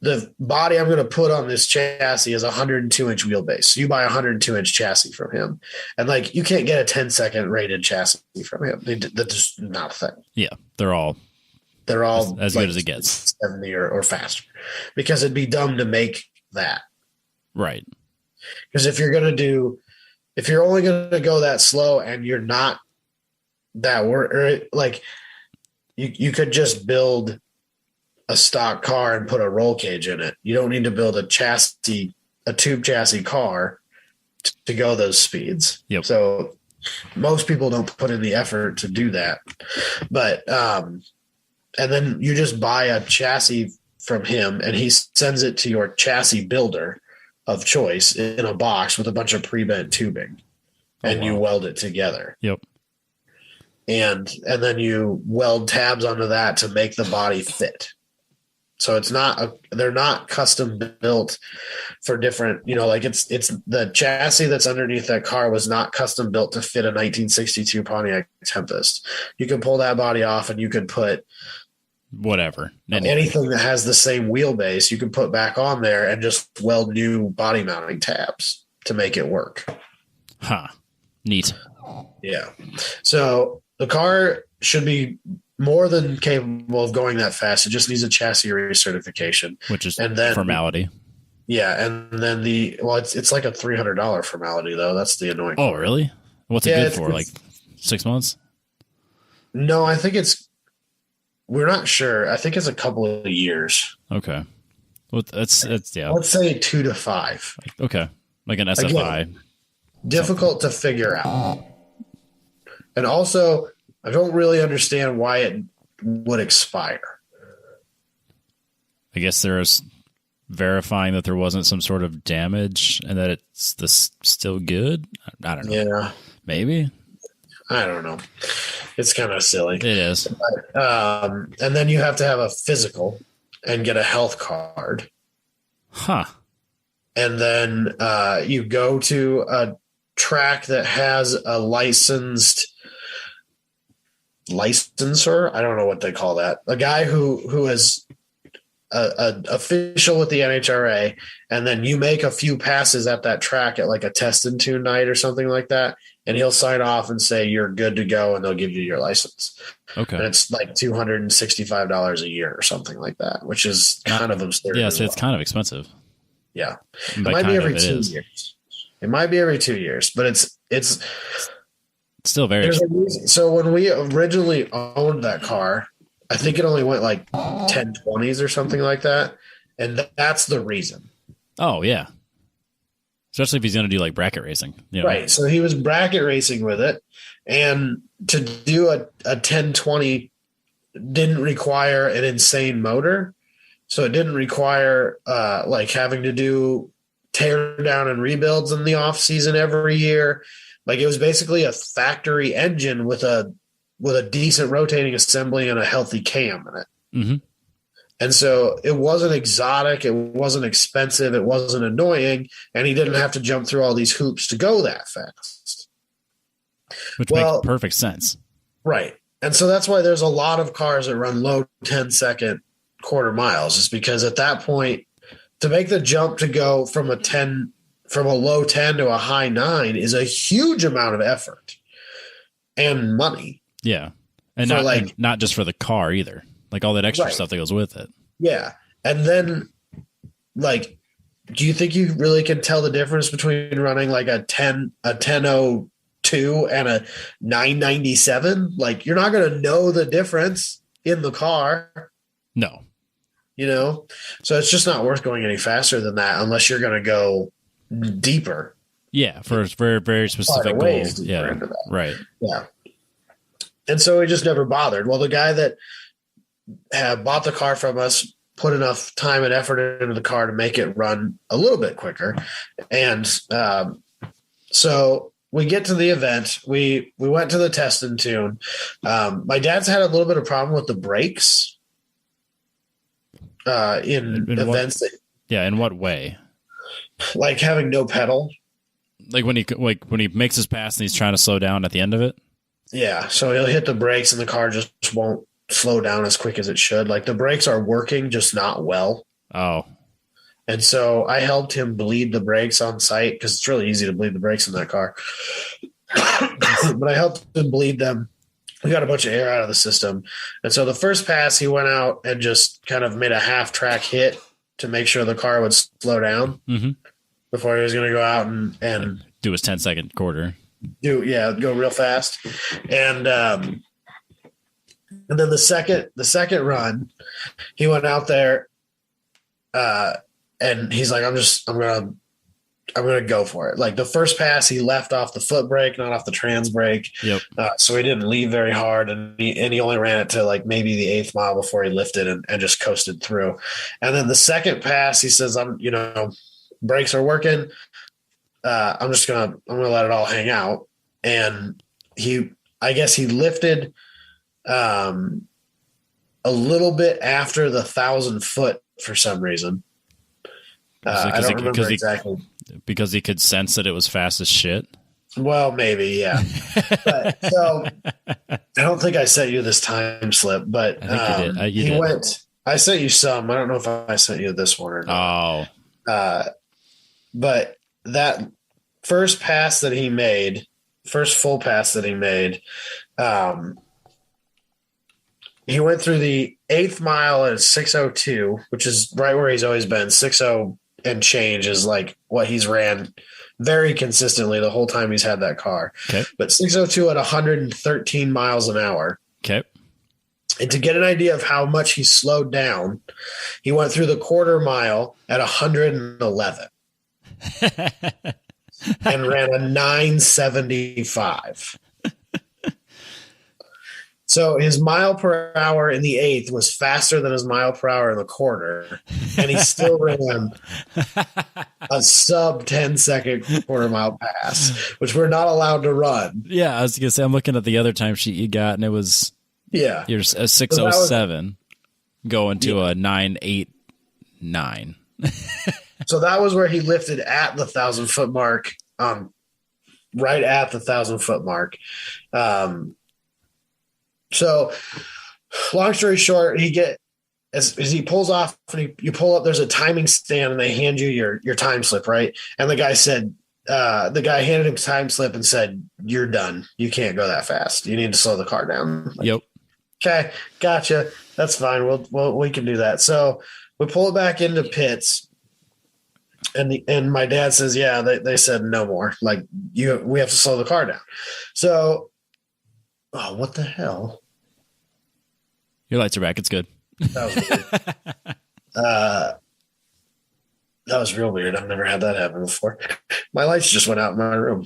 The body I'm going to put on this chassis is a 102-inch wheelbase. So you buy a 102-inch chassis from him. And, like, you can't get a 10-second rated chassis from him. That's just not a thing. Yeah, they're all as like good as it gets. 70 or faster. Because it'd be dumb to make that. Right. Because if you're only going to go that slow and you're not that like, you could just build a stock car and put a roll cage in it. You don't need to build a tube chassis car to go those speeds. Yep. So most people don't put in the effort to do that. But, and then you just buy a chassis from him and he sends it to your chassis builder of choice in a box with a bunch of pre-bent tubing and you weld it together. Yep. And then you weld tabs onto that to make the body fit. So they're not custom built for different, like it's the chassis that's underneath that car was not custom built to fit a 1962 Pontiac Tempest. You can pull that body off and you could put whatever, anything that has the same wheelbase, you can put back on there and just weld new body mounting tabs to make it work. Huh. Neat. Yeah. So the car should be more than capable of going that fast. It just needs a chassis recertification, which is formality. Yeah, and then it's like a $300 formality though. That's the annoying part. Oh, really? What's it good for? Like 6 months? No, I think we're not sure. I think it's a couple of years. Okay. Well, it's yeah. Let's say 2 to 5. Okay, like an SFI. Again, difficult to figure out, and also, I don't really understand why it would expire. I guess there's verifying that there wasn't some sort of damage and that it's still good. I don't know. Yeah. Maybe. I don't know. It's kind of silly. It is. And then you have to have a physical and get a health card. Huh. And then you go to a track that has a licensor. I don't know what they call that. A guy who is a official with the NHRA, and then you make a few passes at that track at like a test and tune night or something like that, and he'll sign off and say you're good to go, and they'll give you your license. Okay. And it's like $265 a year or something like that, which is kind of absurd. Yeah, so it's kind of expensive. Yeah. It might be every 2 years. It might be every 2 years, but it's still very expensive. So when we originally owned that car, I think it only went like 1020s or something like that. And that's the reason. Oh, yeah. Especially if he's going to do like bracket racing. You know? Right. So he was bracket racing with it. And to do a 1020 didn't require an insane motor. So it didn't require like having to do tear down and rebuilds in the off season every year. Like it was basically a factory engine with a decent rotating assembly and a healthy cam in it. Mm-hmm. And so it wasn't exotic. It wasn't expensive. It wasn't annoying. And he didn't have to jump through all these hoops to go that fast. Which makes perfect sense. Right. And so that's why there's a lot of cars that run low 10-second quarter miles, is because at that point, to make the jump to go from a low 10 to a high 9 is a huge amount of effort and money. Yeah. And not just for the car either. Like all that extra stuff that goes with it. Yeah. And then like, do you think you really can tell the difference between running like a 1002 and a 997? Like you're not going to know the difference in the car. No. You know? So it's just not worth going any faster than that unless you're going to go deeper. Yeah. For very, very specific goals. Yeah. Right. Yeah. And so we just never bothered. Well, the guy that had bought the car from us put enough time and effort into the car to make it run a little bit quicker. And so we get to the event. We went to the test and tune. My dad's had a little bit of problem with the brakes in events. In what way? Like having no pedal. Like when he makes his pass and he's trying to slow down at the end of it? Yeah, so he'll hit the brakes and the car just won't slow down as quick as it should. Like the brakes are working, just not well. Oh. And so I helped him bleed the brakes on site because it's really easy to bleed the brakes in that car. But I helped him bleed them. We got a bunch of air out of the system. And so the first pass, he went out and just kind of made a half-track hit to make sure the car would slow down before he was going to go out and do his 10-second quarter. Go real fast. And then the second run, he went out there and he's like, I'm gonna go for it. Like the first pass, he left off the foot brake, not off the trans brake. Yep. So he didn't leave very hard, and he only ran it to like maybe the 8th mile before he lifted and just coasted through. And then the second pass, he says, brakes are working. I'm gonna let it all hang out. And I guess he lifted a little bit after the 1,000-foot for some reason. I don't remember exactly. Because he could sense that it was fast as shit. Well, maybe, yeah. So I don't think I sent you this time slip, but I think you did. Went. I sent you some. I don't know if I sent you this one or not. Oh. But that first pass that he made, first full pass that he made, he went through the 8th mile at 6:02, which is right where he's always been. 6:0 and change is like what he's ran very consistently the whole time he's had that car. Okay. But 6:02 at 113 miles an hour. Okay. And to get an idea of how much he slowed down, he went through the quarter mile at 111 and ran a 975. So his mile per hour in the eighth was faster than his mile per hour in the quarter, and he still ran a sub 10-second quarter mile pass, which we're not allowed to run. Yeah, I was gonna say I'm looking at the other timesheet you got, and it was Yeah, you're a 6:07 going to a 9:89. So that was where he lifted at the 1,000-foot mark, right at the 1,000-foot mark. So, long story short, as he pulls off and you pull up, there's a timing stand and they hand you your time slip, right? And the guy handed him time slip and said, "You're done. You can't go that fast. You need to slow the car down." Like, Yep. Okay, gotcha. That's fine. We can do that. So we pull it back into pits. And my dad says, "Yeah, they said no more. Like we have to slow the car down." So, what the hell? Your lights are back. It's good. That was weird. That was real weird. I've never had that happen before. My lights just went out in my room.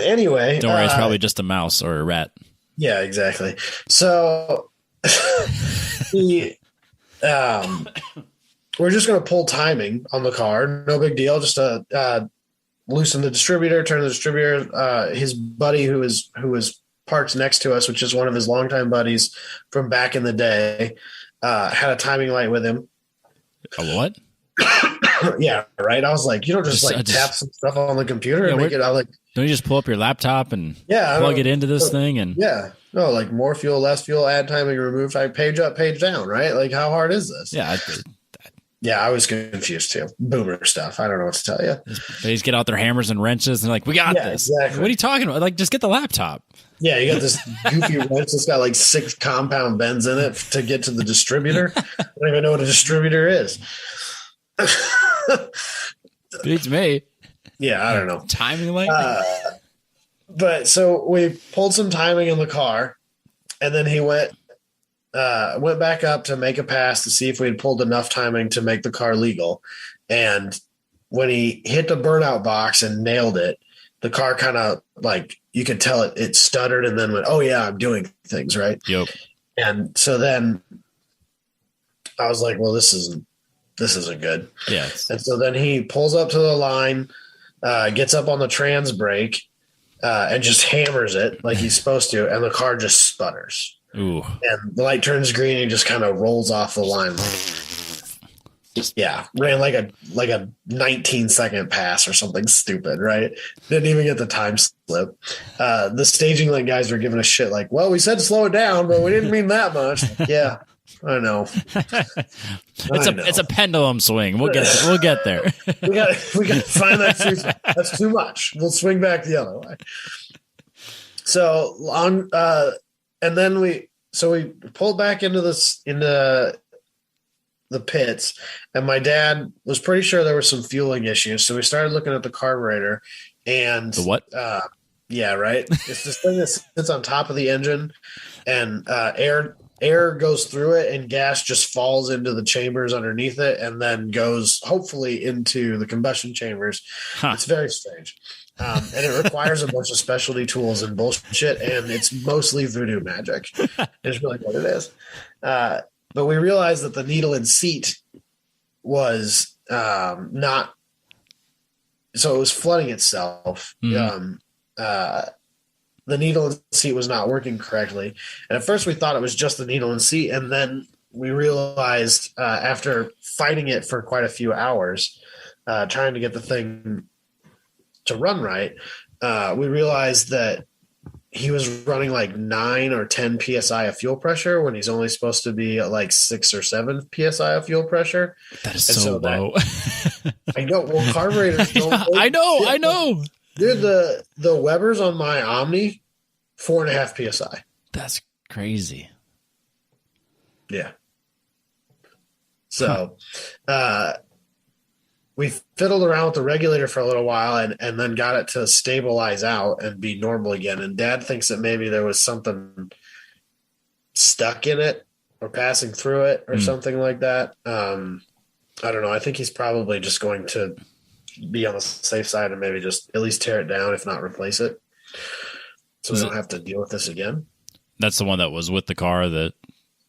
Anyway, Don't worry, it's probably just a mouse or a rat. Yeah, exactly. So we're just going to pull timing on the car. No big deal. Just to loosen the distributor, turn the distributor. His buddy who was parked next to us, which is one of his longtime buddies from back in the day, had a timing light with him. A what? Yeah, right. I was like, you don't just tap some stuff on the computer and make it. Don't you just pull up your laptop and plug it into this thing? And no, like more fuel, less fuel, add timing, remove time, page up, page down. Right? Like, how hard is this? Yeah, I was confused too. Boomer stuff. I don't know what to tell you. They just get out their hammers and wrenches and like, we got this. Exactly. What are you talking about? Like, just get the laptop. Yeah, you got this goofy wrench that's got like 6 compound bends in it to get to the distributor. I don't even know what a distributor is. Beats me. Yeah, I don't know. Timing light? But so we pulled some timing in the car, and then he went back up to make a pass to see if we had pulled enough timing to make the car legal. And when he hit the burnout box and nailed it, the car kind of like, you could tell it stuttered and then went, "Oh yeah, I'm doing things right." Yep. And so then I was like, well, this isn't good. Yes. And so then he pulls up to the line, gets up on the trans brake, and just hammers it like he's supposed to, and the car just sputters. Ooh. And the light turns green and he just kind of rolls off the line. Yeah, ran like a 19-second pass or something stupid, right? Didn't even get the time slip. The staging line guys were giving a shit like, "Well, we said slow it down, but we didn't mean that much." Yeah, I know. It's a pendulum swing. We'll get there. we got to find that sweet spot. That's too much. We'll swing back the other way. So on, and then we pulled back into the pits, and my dad was pretty sure there were some fueling issues. So we started looking at the carburetor, and the what? Yeah, right. It's this thing that sits on top of the engine, and air goes through it, and gas just falls into the chambers underneath it, and then goes hopefully into the combustion chambers. Huh. It's very strange. And it requires a bunch of specialty tools and bullshit, and it's mostly voodoo magic. It's really what it is. But we realized that the needle and seat was not, so it was flooding itself. Mm-hmm. The needle and seat was not working correctly. And at first we thought it was just the needle and seat. And then we realized after fighting it for quite a few hours, trying to get the thing to run right, we realized that he was running like 9 or 10 PSI of fuel pressure when he's only supposed to be at like 6 or 7 PSI of fuel pressure. That is so low. I know. Well, carburetors don't. Yeah, I know. Dude, the Webers on my Omni, 4.5 PSI. That's crazy. Yeah. So, we fiddled around with the regulator for a little while and then got it to stabilize out and be normal again. And Dad thinks that maybe there was something stuck in it or passing through it or something like that. I don't know. I think he's probably just going to be on the safe side and maybe just at least tear it down, if not replace it. So we don't have to deal with this again. That's the one that was with the car that.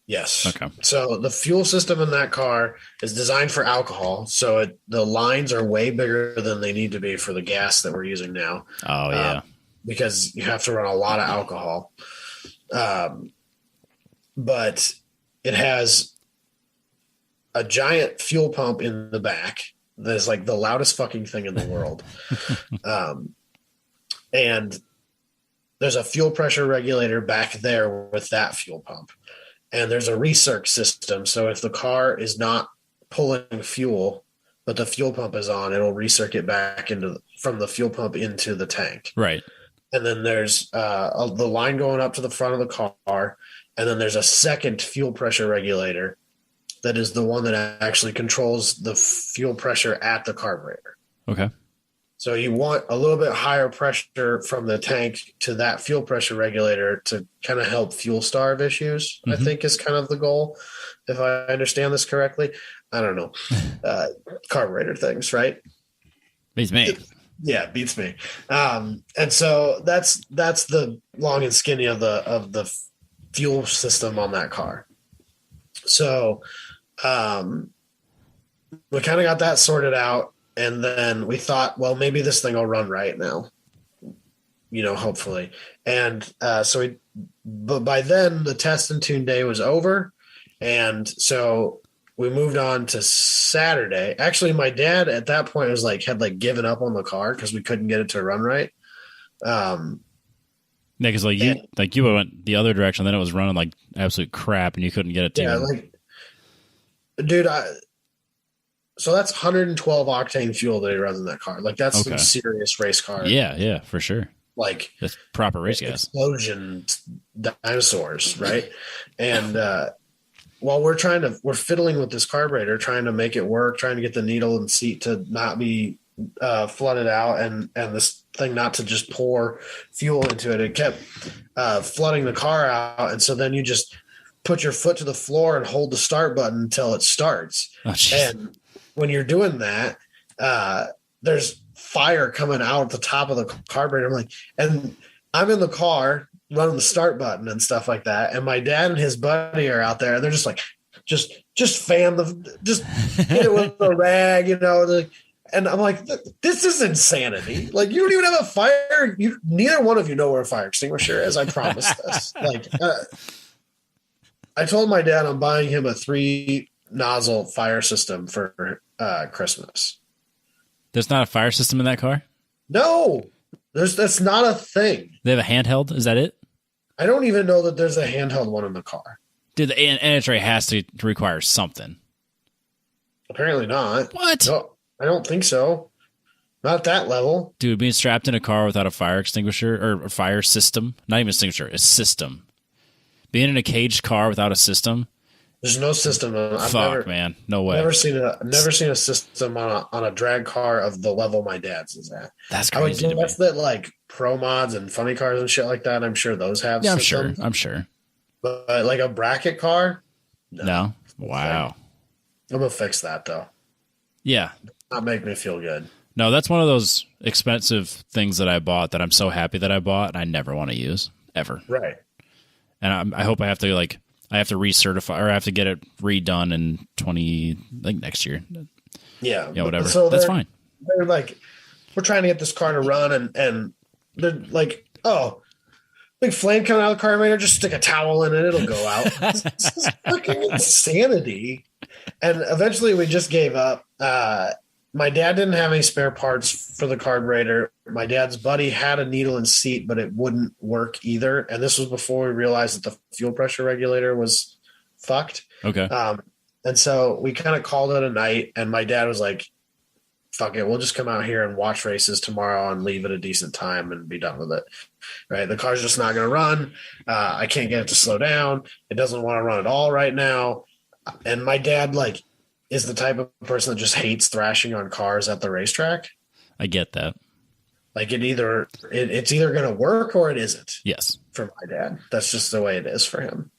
Yes. Okay. So the fuel system in that car is designed for alcohol. So the lines are way bigger than they need to be for the gas that we're using now. Oh, yeah. Because you have to run a lot of alcohol. But it has a giant fuel pump in the back that's like the loudest fucking thing in the world. And there's a fuel pressure regulator back there with that fuel pump. And there's a recirc system. So if the car is not pulling fuel, but the fuel pump is on, it'll recirc it back from the fuel pump into the tank. Right. And then there's the line going up to the front of the car. And then there's a second fuel pressure regulator that is the one that actually controls the fuel pressure at the carburetor. Okay. So you want a little bit higher pressure from the tank to that fuel pressure regulator to kind of help fuel starve issues, I think is kind of the goal, if I understand this correctly. I don't know. Carburetor things, right? Beats me. Yeah, beats me. And so that's the long and skinny of the fuel system on that car. So we kind of got that sorted out. And then we thought, well, maybe this thing will run right now, hopefully. And but by then the test and tune day was over. And so we moved on to Saturday. Actually, my dad at that point had given up on the car because we couldn't get it to run right. Yeah, because you went the other direction, then it was running like absolute crap, and you couldn't get it to. Yeah, dude, so that's 112 octane fuel that he runs in that car. Like that's some serious race car. Yeah, for sure. Like that's proper race gas. Explosion dinosaurs, right? And while we're fiddling with this carburetor, trying to make it work, trying to get the needle and seat to not be flooded out, and this thing not to just pour fuel into it. It kept flooding the car out, and so then you just put your foot to the floor and hold the start button until it starts. Oh, and when you're doing that, there's fire coming out at the top of the carburetor. And I'm in the car running the start button and stuff like that. And my dad and his buddy are out there, and they're just like, just fan just hit it with a rag, and I'm like, this is insanity. Like, you don't even have a fire. Neither one of you know where a fire extinguisher is. I promise this. I told my dad I'm buying him a 3-nozzle fire system for Christmas. There's not a fire system in that car? No, that's not a thing. They have a handheld? Is that it? I don't even know that there's a handheld one in the car. Dude, the NHRA has to require something. Apparently not. What? No, I don't think so. Not at that level. Dude, being strapped in a car without a fire extinguisher or a fire system, not even extinguisher, a system. Being in a caged car without a system. There's no system. Man. No way. Never seen a system on a drag car of the level my dad's is at. That's crazy. That's that pro mods and funny cars and shit like that. I'm sure those have systems. I'm sure. But like a bracket car? No. Wow. I'm going to fix that though. Yeah. Not make me feel good. No, that's one of those expensive things that I bought that I'm so happy that I bought and I never want to use ever. Right. And I hope I have to recertify, or I have to get it redone in next year. Yeah. Whatever. So that's fine. They're like, we're trying to get this car to run, and they're like, oh, big flame coming out of the carburetor, just stick a towel in it, it'll go out. This is fucking insanity. And eventually we just gave up. My dad didn't have any spare parts for the carburetor. My dad's buddy had a needle and seat, but it wouldn't work either. And this was before we realized that the fuel pressure regulator was fucked. Okay. And so we kind of called it a night, and my dad was like, fuck it, we'll just come out here and watch races tomorrow and leave at a decent time and be done with it. Right. The car's just not going to run. I can't get it to slow down. It doesn't want to run at all right now. And my dad is the type of person that just hates thrashing on cars at the racetrack. I get that. It's either going to work or it isn't. Yes. For my dad. That's just the way it is for him,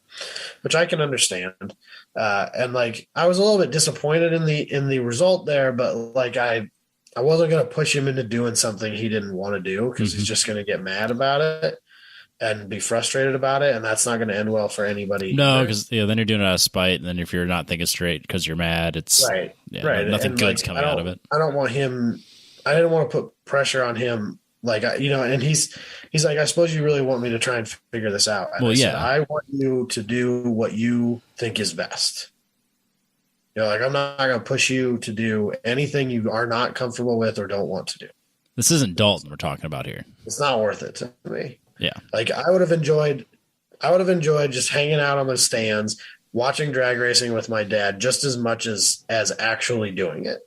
which I can understand. And I was a little bit disappointed in the result there, but I wasn't going to push him into doing something he didn't want to do because he's just going to get mad about it. and be frustrated about it, and that's not going to end well for anybody. No, because then you're doing it out of spite, and then if you're not thinking straight because you're mad, it's right. nothing and good's coming out of it. I don't want him. I didn't want to put pressure on him, and he's like, I suppose you really want me to try and figure this out. And I want you to do what you think is best. I'm not going to push you to do anything you are not comfortable with or don't want to do. This isn't Dalton we're talking about here. It's not worth it to me. Yeah. I would have enjoyed just hanging out on the stands, watching drag racing with my dad just as much as actually doing it.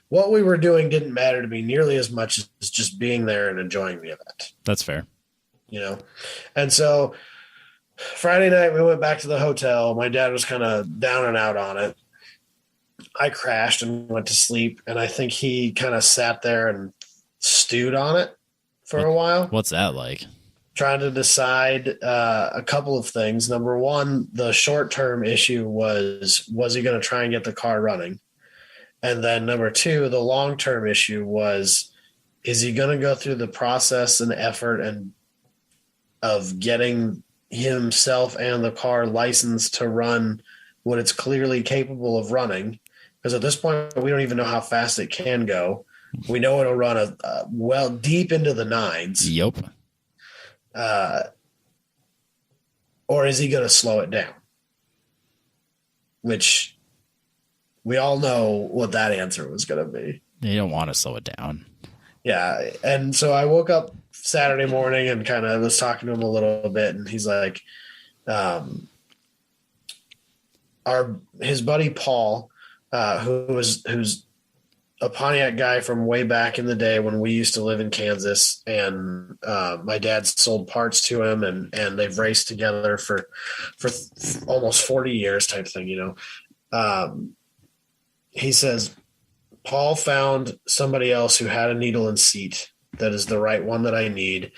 What we were doing didn't matter to me nearly as much as just being there and enjoying the event. That's fair. And so Friday night we went back to the hotel. My dad was kind of down and out on it. I crashed and went to sleep, and I think he kind of sat there and stewed on it for a while. What's that like? Trying to decide a couple of things. Number one, the short-term issue was he going to try and get the car running? And then number two, the long-term issue was, is he going to go through the process and effort of getting himself and the car licensed to run what it's clearly capable of running? Because at this point, we don't even know how fast it can go. We know it'll run well deep into the nines. Yep. Or is he going to slow it down? Which we all know what that answer was going to be. You don't want to slow it down. Yeah. And so I woke up Saturday morning and kind of was talking to him a little bit, and he's like, his buddy Paul, who's a Pontiac guy from way back in the day when we used to live in Kansas, and my dad sold parts to him, and they've raced together for almost 40 years type thing, he says, Paul found somebody else who had a needle and seat that is the right one that I need.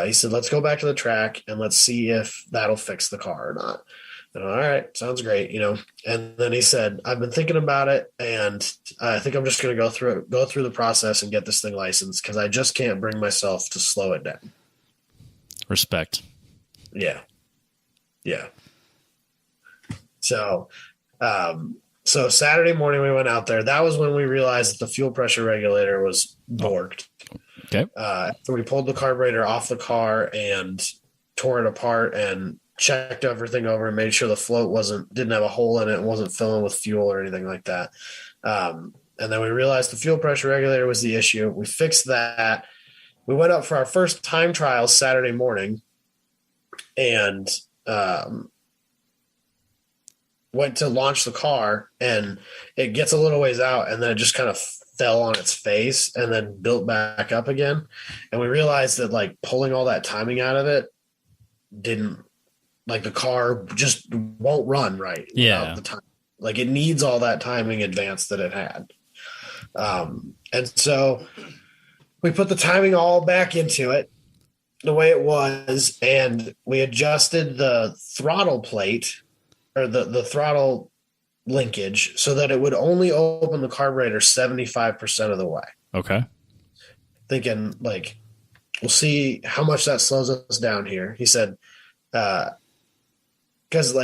He said, let's go back to the track and let's see if that'll fix the car or not. And all right, sounds great, And then he said, I've been thinking about it, and I think I'm just going to go through the process and get this thing licensed because I just can't bring myself to slow it down. Respect. Yeah. So Saturday morning we went out there. That was when we realized that the fuel pressure regulator was borked. Okay. So we pulled the carburetor off the car and tore it apart and checked everything over and made sure the float didn't have a hole in it and wasn't filling with fuel or anything like that. And then we realized the fuel pressure regulator was the issue. We fixed that. We went up for our first time trials Saturday morning and went to launch the car, and it gets a little ways out and then it just kind of fell on its face and then built back up again. And we realized that pulling all that timing out of it didn't, the car just won't run right. Yeah. The time. It needs all that timing advance that it had. And so we put the timing all back into it the way it was, and we adjusted the throttle plate or the throttle linkage so that it would only open the carburetor 75% of the way. Okay. Thinking we'll see how much that slows us down here. He said, because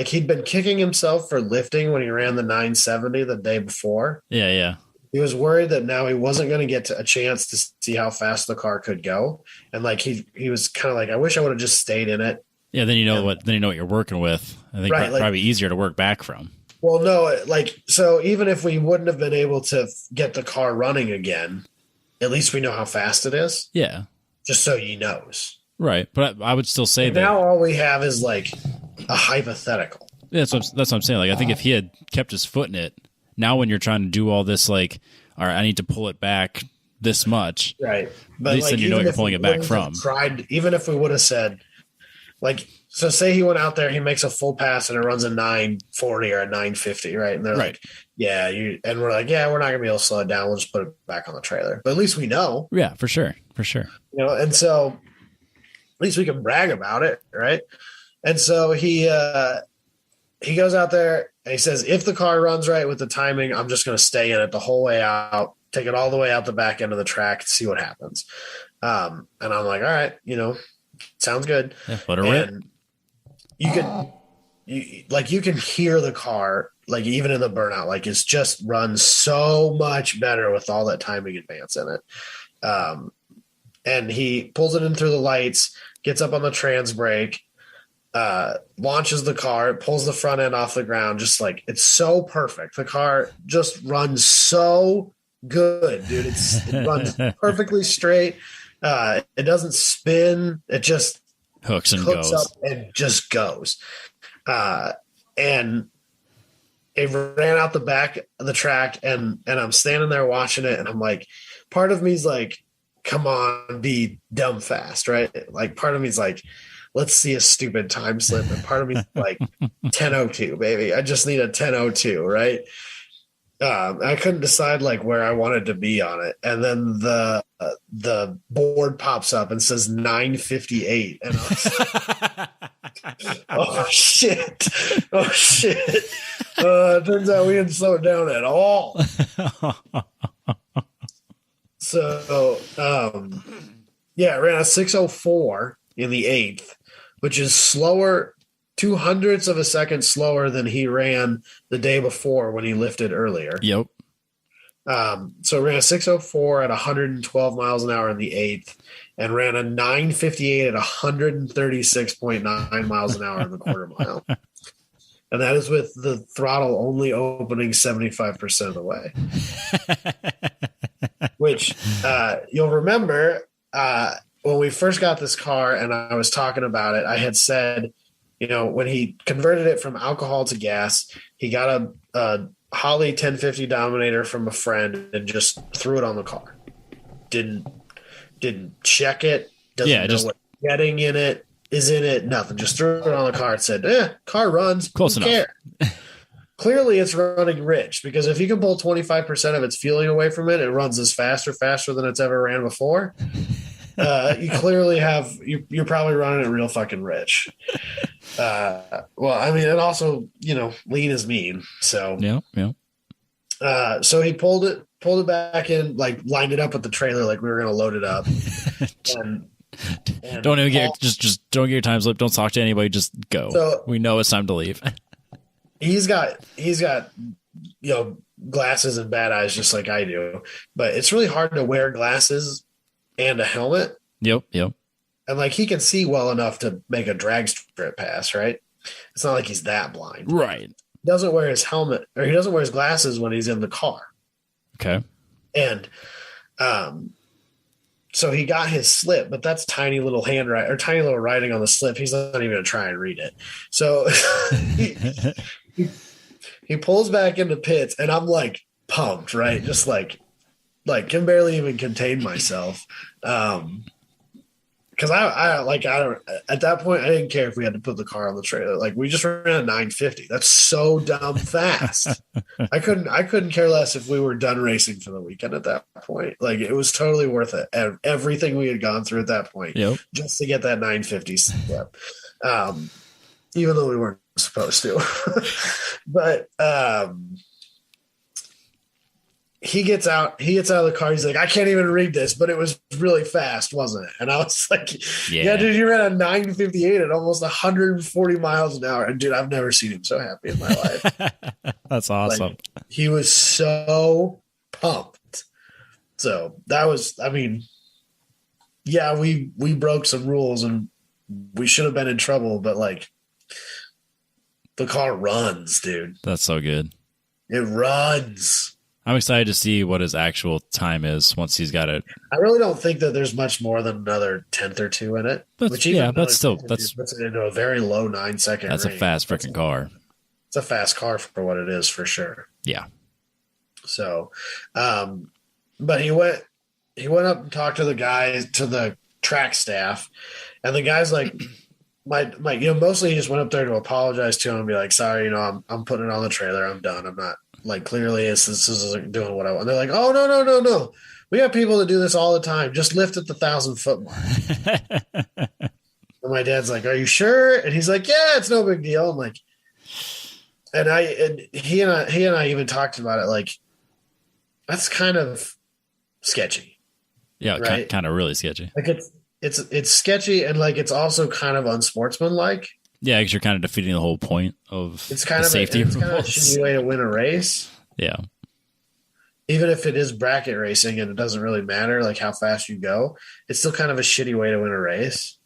he'd been kicking himself for lifting when he ran the 970 the day before. Yeah. He was worried that now he wasn't going to get a chance to see how fast the car could go. And he was kind of I wish I would have just stayed in it. Yeah. Then you know what you're working with. I think probably easier to work back from. Well, no, so even if we wouldn't have been able to get the car running again, at least we know how fast it is. Yeah. Just so he knows. Right. But I would still say that now all we have is a hypothetical. Yeah, that's what I'm saying. I think if he had kept his foot in it, now when you're trying to do all this, all right, I need to pull it back this much. Right. But at least then you know what you're pulling it back from. Even if we would have said, so say he went out there, he makes a full pass and it runs a 940 or a 950, right? And they're right. And we're we're not going to be able to slow it down. We'll just put it back on the trailer. But at least we know. Yeah, for sure. And so at least we can brag about it, right? And so he goes out there and he says, if the car runs right with the timing, I'm just going to stay in it the whole way out, take it all the way out the back end of the track and see what happens. And I'm like, all right, Sounds good. Yeah, let her rip. And you can hear the car, like even in the burnout, like it's just runs so much better with all that timing advance in it. And he pulls it in through the lights, gets up on the trans brake, launches the car, pulls the front end off the ground. Just like, it's so perfect. The car just runs so good, dude. It runs perfectly straight. It doesn't spin. It just hooks goes up and just goes. And it ran out the back of the track, and I'm standing there watching it, and I'm like, part of me's like, come on, be dumb fast, right? Like, part of me's like, let's see a stupid time slip, and part of me's like, 10:02, baby. I just need a 10:02, right? I couldn't decide like where I wanted to be on it, and then the board pops up and says 9:58, and I was like, oh shit! Turns out we didn't slow it down at all. So, yeah, it ran a 6:04 in the 8th, which is slower, 0.02 of a second slower than he ran the day before when he lifted earlier. Yep. So it ran a 6:04 at 112 miles an hour in the 8th, and ran a 9:58 at 136.9 miles an hour in the quarter mile. And that is with the throttle only opening 75% of the way. Which you'll remember when we first got this car and I was talking about it, I had said, you know, when he converted it from alcohol to gas, he got a Holley 1050 Dominator from a friend and just threw it on the car. Didn't check it. Doesn't know what's getting in it, is in it, nothing. Just threw it on the car and said, car runs. Close enough. Clearly it's running rich, because if you can pull 25% of its fueling away from it, it runs as faster than it's ever ran before. You clearly have, you're probably running it real fucking rich. Well, I mean, and also, you know, lean is mean. So, yeah. So he pulled it back in, like lined it up with the trailer, like we were going to load it up. and don't even get just don't get your time slip. Don't talk to anybody. Just go. So, we know it's time to leave. He's got, you know, glasses and bad eyes just like I do, but it's really hard to wear glasses and a helmet. Yep. And like, he can see well enough to make a drag strip pass, right? It's not like he's that blind. Right. He doesn't wear his helmet, or he doesn't wear his glasses when he's in the car. Okay. And so he got his slip, but that's tiny little handwriting, or tiny little writing on the slip. He's not even going to try and read it. So he pulls back into pits, and I'm like pumped, right? Just like can barely even contain myself. Because I don't, at that point, I didn't care if we had to put the car on the trailer. Like, we just ran a 950. That's so dumb fast. I couldn't care less if we were done racing for the weekend at that point. Like, it was totally worth it. Everything we had gone through at that point, just to get that 950 step. Even though we weren't supposed to. But he gets out of the car. He's like, I can't even read this, but it was really fast, wasn't it? And I was like, yeah dude, you ran a 958 at almost 140 miles an hour. And dude, I've never seen him so happy in my life. That's awesome. Like, he was so pumped. So that was, I mean, yeah, we broke some rules and we should have been in trouble, but like, the car runs, dude. That's so good. It runs. I'm excited to see what his actual time is once he's got it. I really don't think that there's much more than another 10th or 2 in it. That's puts it into a very low 9-second. That's range. A fast freaking car. It's a fast car for what it is, for sure. Yeah. So, but he went up and talked to the guys, to the track staff, and the guy's like, you know, mostly he just went up there to apologize to him and be like, sorry, you know, I'm putting it on the trailer. I'm done. I'm not, like, clearly this isn't doing what I want. And they're like, oh, no. We have people that do this all the time. Just lift at the 1,000-foot mark. And my dad's like, are you sure? And he's like, yeah, it's no big deal. I'm like, and he and I even talked about it. Like, that's kind of sketchy. Yeah. Right? Kind of really sketchy. Like, it's sketchy, and like it's also kind of unsportsmanlike. Yeah, because you're kind of defeating the whole point of It's kind the of safety it's kind of a rules. shitty way to win a race. Yeah. Even if it is bracket racing and it doesn't really matter like how fast you go, it's still kind of a shitty way to win a race.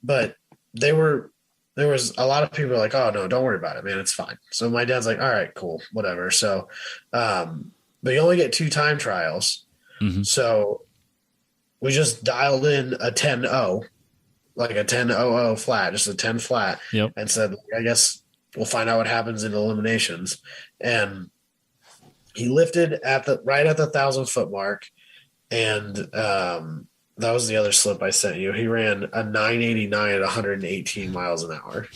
But there was a lot of people like, oh no, don't worry about it, man, it's fine. So my dad's like, all right, cool, whatever. So but you only get 2 time trials. Mm-hmm. So we just dialed in a 10-0, like a 10-0-0 flat, just a 10 flat, Yep. and said, I guess we'll find out what happens in eliminations. And he lifted right at the 1,000-foot mark, and that was the other slip I sent you. He ran a 989 at 118 miles an hour,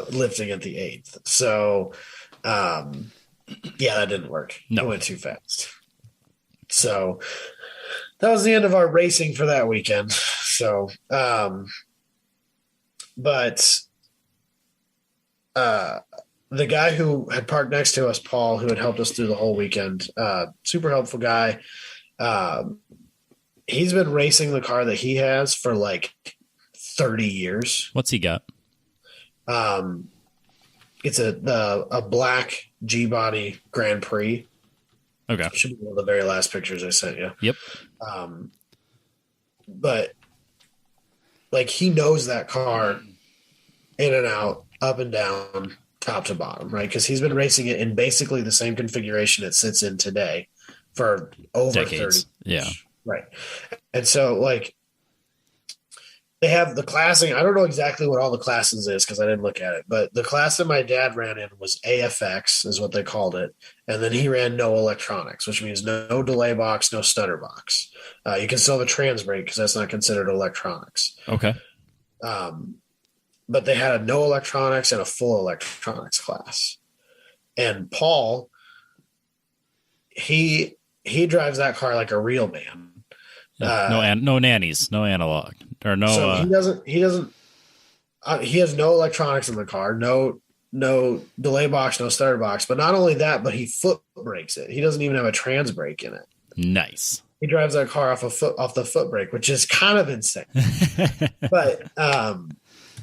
lifting at the 8th. So, yeah, that didn't work. No. It went too fast. So that was the end of our racing for that weekend. So, but the guy who had parked next to us, Paul, who had helped us through the whole weekend, super helpful guy. He's been racing the car that he has for like 30 years. What's he got? It's a black G-body Grand Prix. Okay. Should be one of the very last pictures I sent you. Yep. But like he knows that car in and out, up and down, top to bottom, right? Because he's been racing it in basically the same configuration it sits in today for over Decades. 30 years. Yeah. Right. And so like they have the classing. I don't know exactly what all the classes is because I didn't look at it, but the class that my dad ran in was AFX is what they called it. And then he ran no electronics, which means no delay box, no stutter box. You can still have a trans brake because that's not considered electronics. Okay. But they had a no electronics and a full electronics class. And Paul, he drives that car like a real man. Yeah, no nannies, no analog, or no. So he has no electronics in the car, no delay box, no starter box. But not only that, but he foot brakes it. He doesn't even have a trans brake in it. Nice. He drives that car off the foot brake, which is kind of insane. But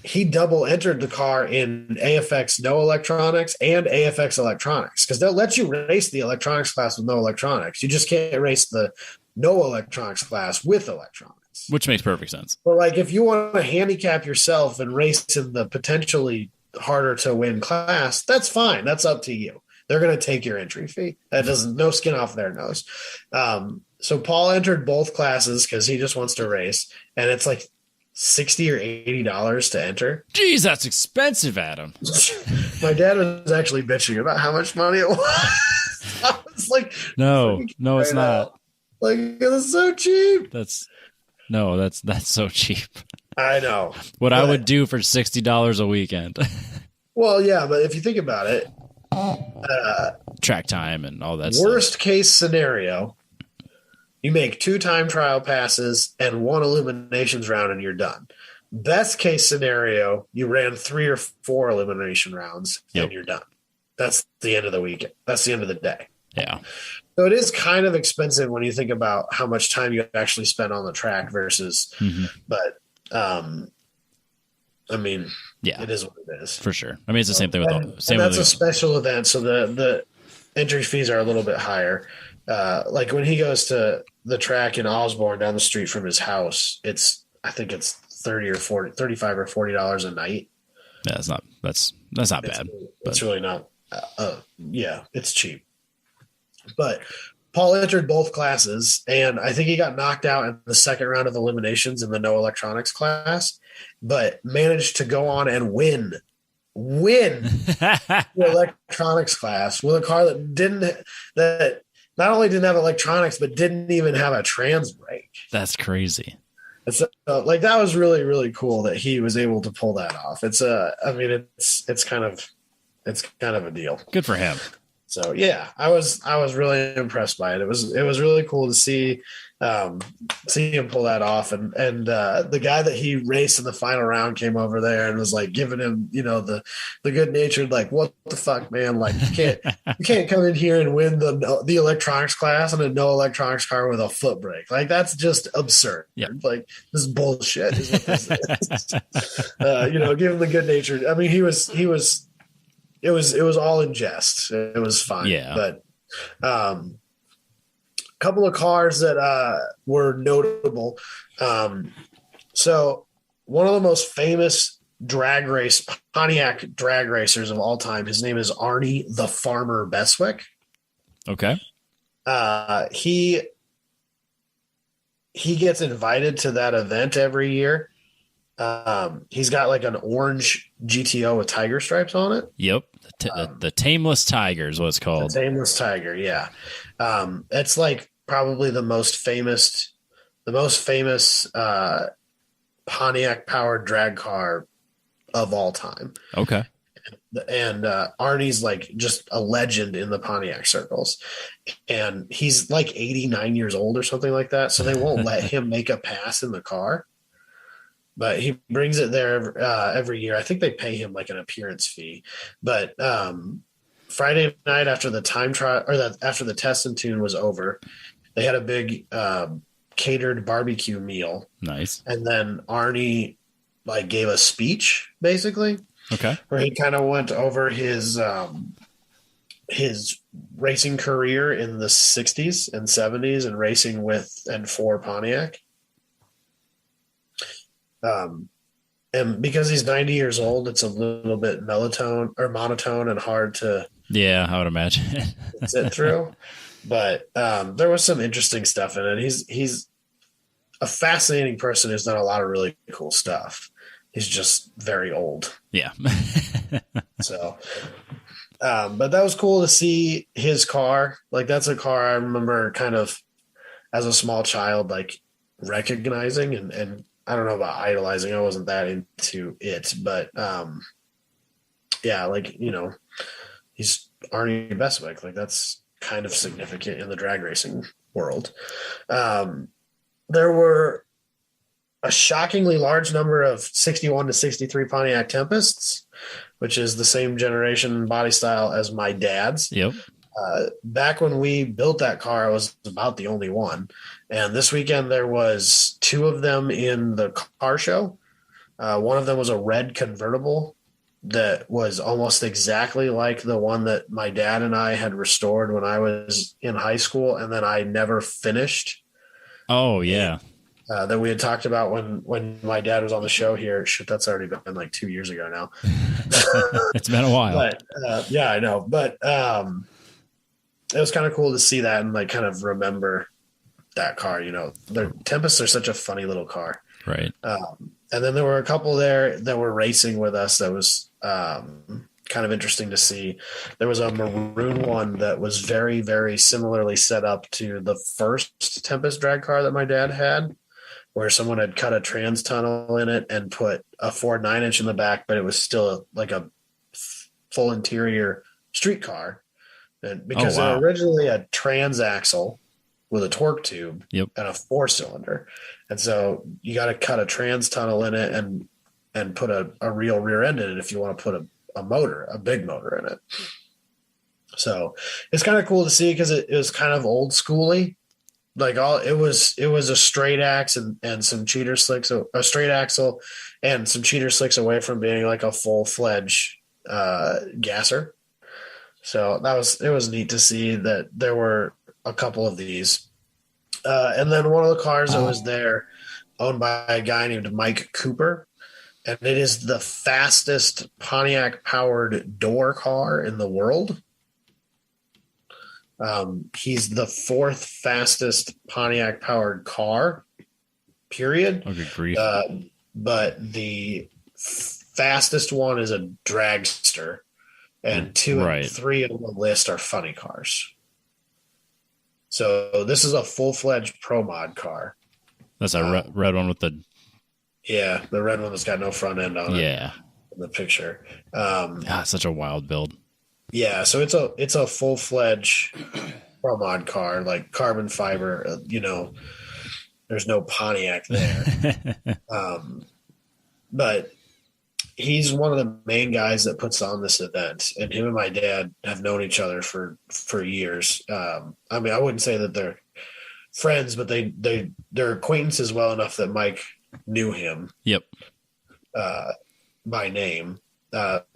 he double entered the car in AFX no electronics and AFX electronics because they'll let you race the electronics class with no electronics. You just can't race the no electronics class with electronics. Which makes perfect sense. But like if you want to handicap yourself and race in the potentially harder to win class, that's fine. That's up to you. They're going to take your entry fee. That doesn't, no skin off their nose. So Paul entered both classes because he just wants to race, and it's like $60 or $80 to enter. Jeez, that's expensive, Adam. My dad was actually bitching about how much money it was. I was like, no, it's not. Like, it's so cheap. That's so cheap. I know. What I would do for $60 a weekend. Well, yeah, but if you think about it, track time and all that worst stuff. Case scenario, you make 2 time trial passes and 1 eliminations round and you're done. Best case scenario, you ran 3 or 4 elimination rounds and you're done. That's the end of the weekend. That's the end of the day. Yeah. So it is kind of expensive when you think about how much time you actually spend on the track versus, but I mean, yeah, it is what it is. For sure. I mean, it's the same thing with that's a special event. So the entry fees are a little bit higher. Like when he goes to the track in Osborne down the street from his house, I think it's $35 or $40 a night. Yeah, that's not bad. It's really not. Yeah, it's cheap. But Paul entered both classes, and I think he got knocked out in the second round of eliminations in the no electronics class, but managed to go on and win the electronics class with a car that not only didn't have electronics, but didn't even have a trans brake. That's crazy. It's like that was really, really cool that he was able to pull that off. It's kind of a deal. Good for him. So yeah, I was really impressed by it. It was really cool to see him pull that off. And the guy that he raced in the final round came over there and was like giving him, the good natured, like, what the fuck, man? Like, you can't come in here and win the electronics class and a no electronics car with a foot brake. Like, that's just absurd. Yep. Like, this is bullshit is what this is. Give him the good natured. I mean, it was all in jest. It was fine. Yeah. But a couple of cars that were notable. So one of the most famous Pontiac drag racers of all time, his name is Arnie the Farmer Beswick. Okay. He gets invited to that event every year. He's got like an orange GTO with tiger stripes on it. Yep. The Tameless Tiger is what it's called. The Tameless Tiger, yeah. It's like probably the most famous Pontiac powered drag car of all time. Okay. And Arnie's like just a legend in the Pontiac circles. And he's like 89 years old or something like that. So they won't let him make a pass in the car. But he brings it there every year. I think they pay him like an appearance fee. But Friday night after the time trial, or after the test and tune was over, they had a big catered barbecue meal. Nice. And then Arnie like gave a speech basically. Okay. Where he kind of went over his racing career in the 60s and 70s and racing with and for Pontiac. And because he's 90 years old, it's a little bit monotone and hard to I would imagine sit through. But there was some interesting stuff in it. He's a fascinating person who's done a lot of really cool stuff. He's just very old. Yeah. So, but that was cool to see his car. Like, that's a car I remember kind of as a small child, like recognizing and I don't know about idolizing. I wasn't that into it, but like, he's Arnie Beswick. Like, that's kind of significant in the drag racing world. There were a shockingly large number of 61 to 63 Pontiac Tempests, which is the same generation body style as my dad's. Yep. Back when we built that car, I was about the only one. And this weekend there was two of them in the car show. One of them was a red convertible that was almost exactly like the one that my dad and I had restored when I was in high school, and then I never finished. Oh, yeah. That we had talked about when my dad was on the show here. Shit, that's already been like 2 years ago now. It's been a while. But yeah, I know. But it was kind of cool to see that and like kind of remember that car. The Tempests are such a funny little car. Right. And then there were a couple there that were racing with us that was kind of interesting to see. There was a maroon one that was very, very similarly set up to the first Tempest drag car that my dad had, where someone had cut a trans tunnel in it and put a Ford 9-inch in the back, but it was still like a full interior street car. And because it was originally a transaxle with a torque tube and a 4-cylinder. And so you got to cut a trans tunnel in it and put a real rear end in it if you want to put a big motor in it. So it's kind of cool to see because it was kind of old schooly. Like it was a straight axe and some cheater slicks, a straight axle and some cheater slicks away from being like a full-fledged gasser. So it was neat to see that there were a couple of these. And then one of the cars that was there owned by a guy named Mike Cooper. And it is the fastest Pontiac powered door car in the world. He's the fourth fastest Pontiac powered car, period. Oh, good grief. But the fastest one is a dragster. And 2 and 3 on the list are funny cars. So this is a full-fledged Pro Mod car. That's a red one with the... Yeah, the red one that's got no front end on it. Yeah. In the picture. Such a wild build. Yeah, so it's a full-fledged pro mod car, like carbon fiber. There's no Pontiac there. Um, but he's one of the main guys that puts on this event, and him and my dad have known each other for years. I mean, I wouldn't say that they're friends, but they're acquaintances well enough that Mike knew him. Yep. By name.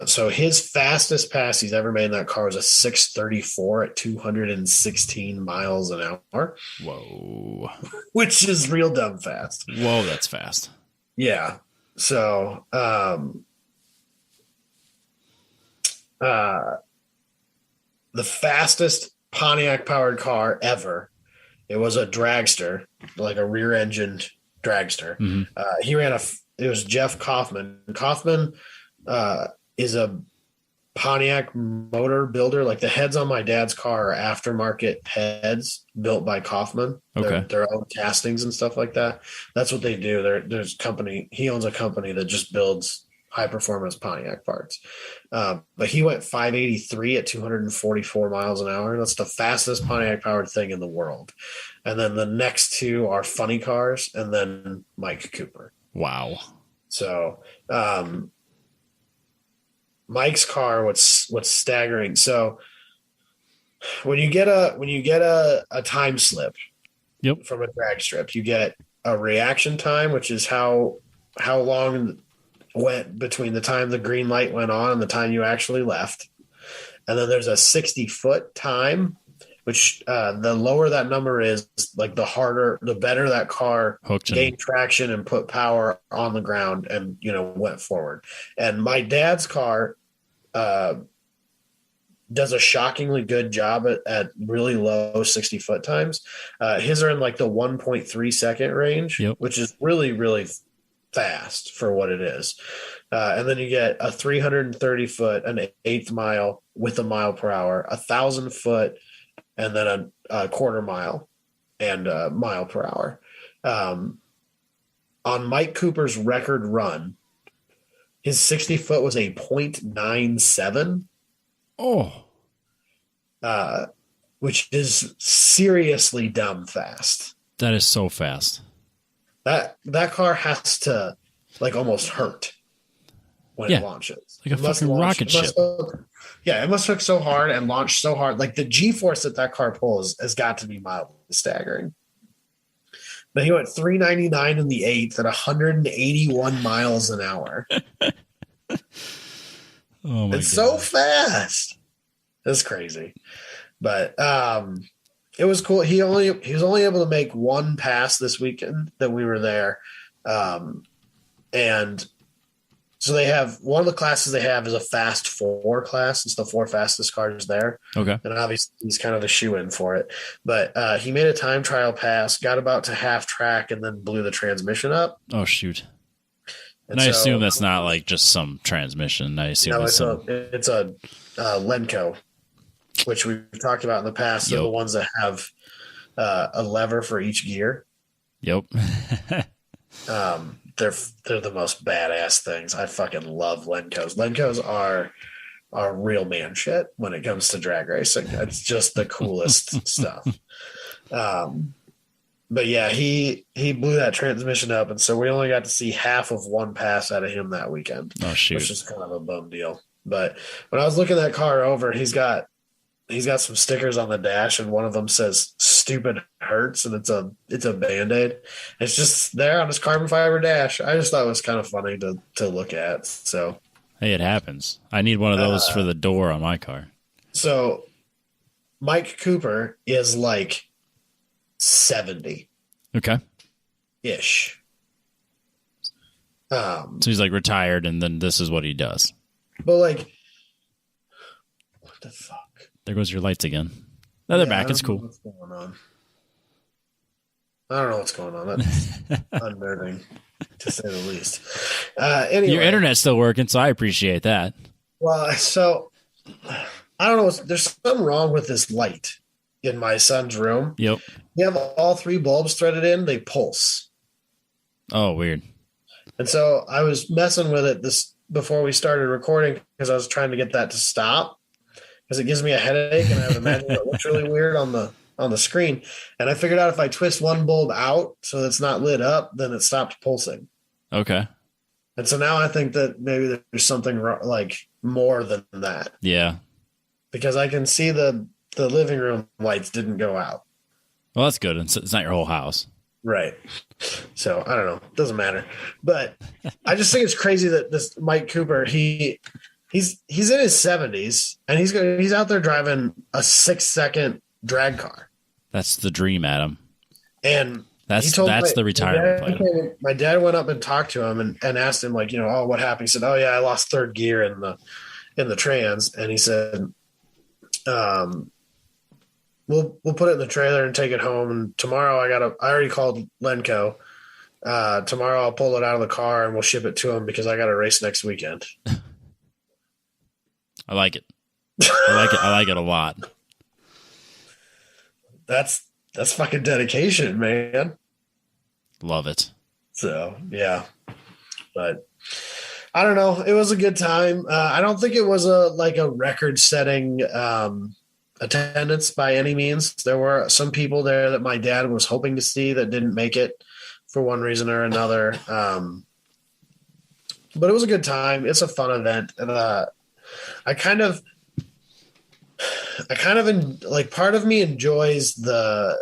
So his fastest pass he's ever made in that car was a 634 at 216 miles an hour. Whoa. Which is real dumb fast. Whoa, that's fast. Yeah. So, the fastest Pontiac powered car ever. It was a dragster, like a rear engined dragster. Mm-hmm. It was Jeff Kaufman. Kaufman is a Pontiac motor builder. Like the heads on my dad's car are aftermarket heads built by Kaufman. Okay. Their own castings and stuff like that. That's what they do. There's a company. He owns a company that just builds high performance Pontiac parts. But he went 583 at 244 miles an hour. That's the fastest Pontiac powered thing in the world. And then the next two are funny cars, and then Mike Cooper. Wow. So, Mike's car, what's staggering. So when you get a time slip Yep. from a drag strip, you get a reaction time, which is how long went between the time the green light went on and the time you actually left. And then there's a 60-foot time, which the lower that number is, like the better that car gained traction and put power on the ground and, went forward. And my dad's car does a shockingly good job at really low 60-foot times. His are in like the 1.3 second range, yep, which is really, really fast for what it is. And then you get a 330-foot, an eighth mile with a mile per hour, 1,000-foot, and then a quarter mile and a mile per hour. On Mike Cooper's record run, his 60-foot was a 0.97. Oh. Which is seriously dumb fast. That is so fast. That car has to like almost hurt when it launches. Like a fucking rocket ship. It must hook so hard and launch so hard. Like the G-force that car pulls has got to be mildly staggering. But he went 399 in the eighth at 181 miles an hour. Oh my It's so fast. It's crazy. But it was cool. He was only able to make one pass this weekend that we were there. And so they have one of the classes they have is a fast 4 class. It's the 4 fastest cars there. Okay. And obviously he's kind of a shoe-in for it. But he made a time trial pass, got about to half track, and then blew the transmission up. Oh, shoot. And I assume that's not like just some transmission. I assume it's a Lenco, which we've talked about in the past. They're the ones that have a lever for each gear. Yep. They're the most badass things. I fucking love Lencos. Lencos are real man shit when it comes to drag racing. It's just the coolest stuff. But yeah, he blew that transmission up, and so we only got to see half of one pass out of him that weekend. Oh shoot. Which is kind of a bum deal. But when I was looking that car over, he's got some stickers on the dash, and one of them says "Stupid Hurts," and it's a Band-Aid. It's just there on his carbon fiber dash. I just thought it was kind of funny to look at. So hey, it happens. I need one of those for the door on my car. So Mike Cooper is like 70. Okay. Ish. So he's like retired, and then this is what he does. But like, what the fuck? There goes your lights again. No, they're back. It's cool. What's going on? I don't know what's going on. That's unnerving, to say the least. Anyway, your internet's still working, so I appreciate that. Well, so I don't know. There's something wrong with this light in my son's room. Yep. You have all 3 bulbs threaded in. They pulse. Oh, weird. And so I was messing with it before we started recording because I was trying to get that to stop. because it gives me a headache, and I would imagine it looks really weird on the screen. And I figured out if I twist one bulb out so it's not lit up, then it stopped pulsing. Okay. And so now I think that maybe there's something like more than that. Yeah. Because I can see the living room lights didn't go out. Well, that's good. It's not your whole house. Right. So I don't know. Doesn't matter. But I just think it's crazy that this Mike Cooper, he's in his 70s and he's out there driving a 6-second drag car. That's the dream, Adam. And that's the retirement plan. My dad went up and talked to him and asked him, like, oh, what happened? He said, oh yeah, I lost third gear in the trans. And he said, we'll put it in the trailer and take it home. And tomorrow I already called Lenco. Tomorrow I'll pull it out of the car and we'll ship it to him because I got a race next weekend. I like it. I like it a lot. That's fucking dedication, man. Love it. So yeah, but I don't know. It was a good time. I don't think it was a record-setting attendance by any means. There were some people there that my dad was hoping to see that didn't make it for one reason or another. But it was a good time. It's a fun event, and I kind of part of me enjoys the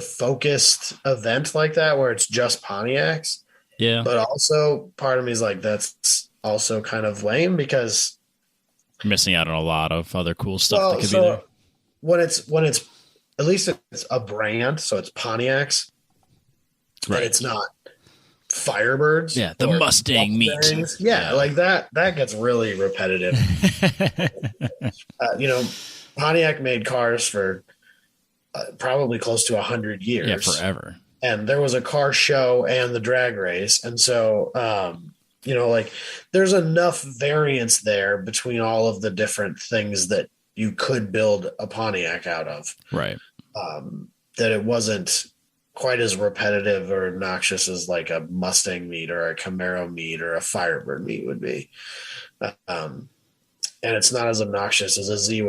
focused event like that where it's just Pontiacs. Yeah. But also part of me is like, that's also kind of lame because you're missing out on a lot of other cool stuff that could be there. When it's at least it's a brand, so it's Pontiacs, right? But it's not Firebirds. Yeah, the Mustang meat. Yeah, like that gets really repetitive. Pontiac made cars for probably close to 100 years. Yeah, forever. And there was a car show and the drag race. And so, there's enough variance there between all of the different things that you could build a Pontiac out of. Right. That it wasn't quite as repetitive or obnoxious as like a Mustang meet or a Camaro meet or a Firebird meet would be. And it's not as obnoxious as a Z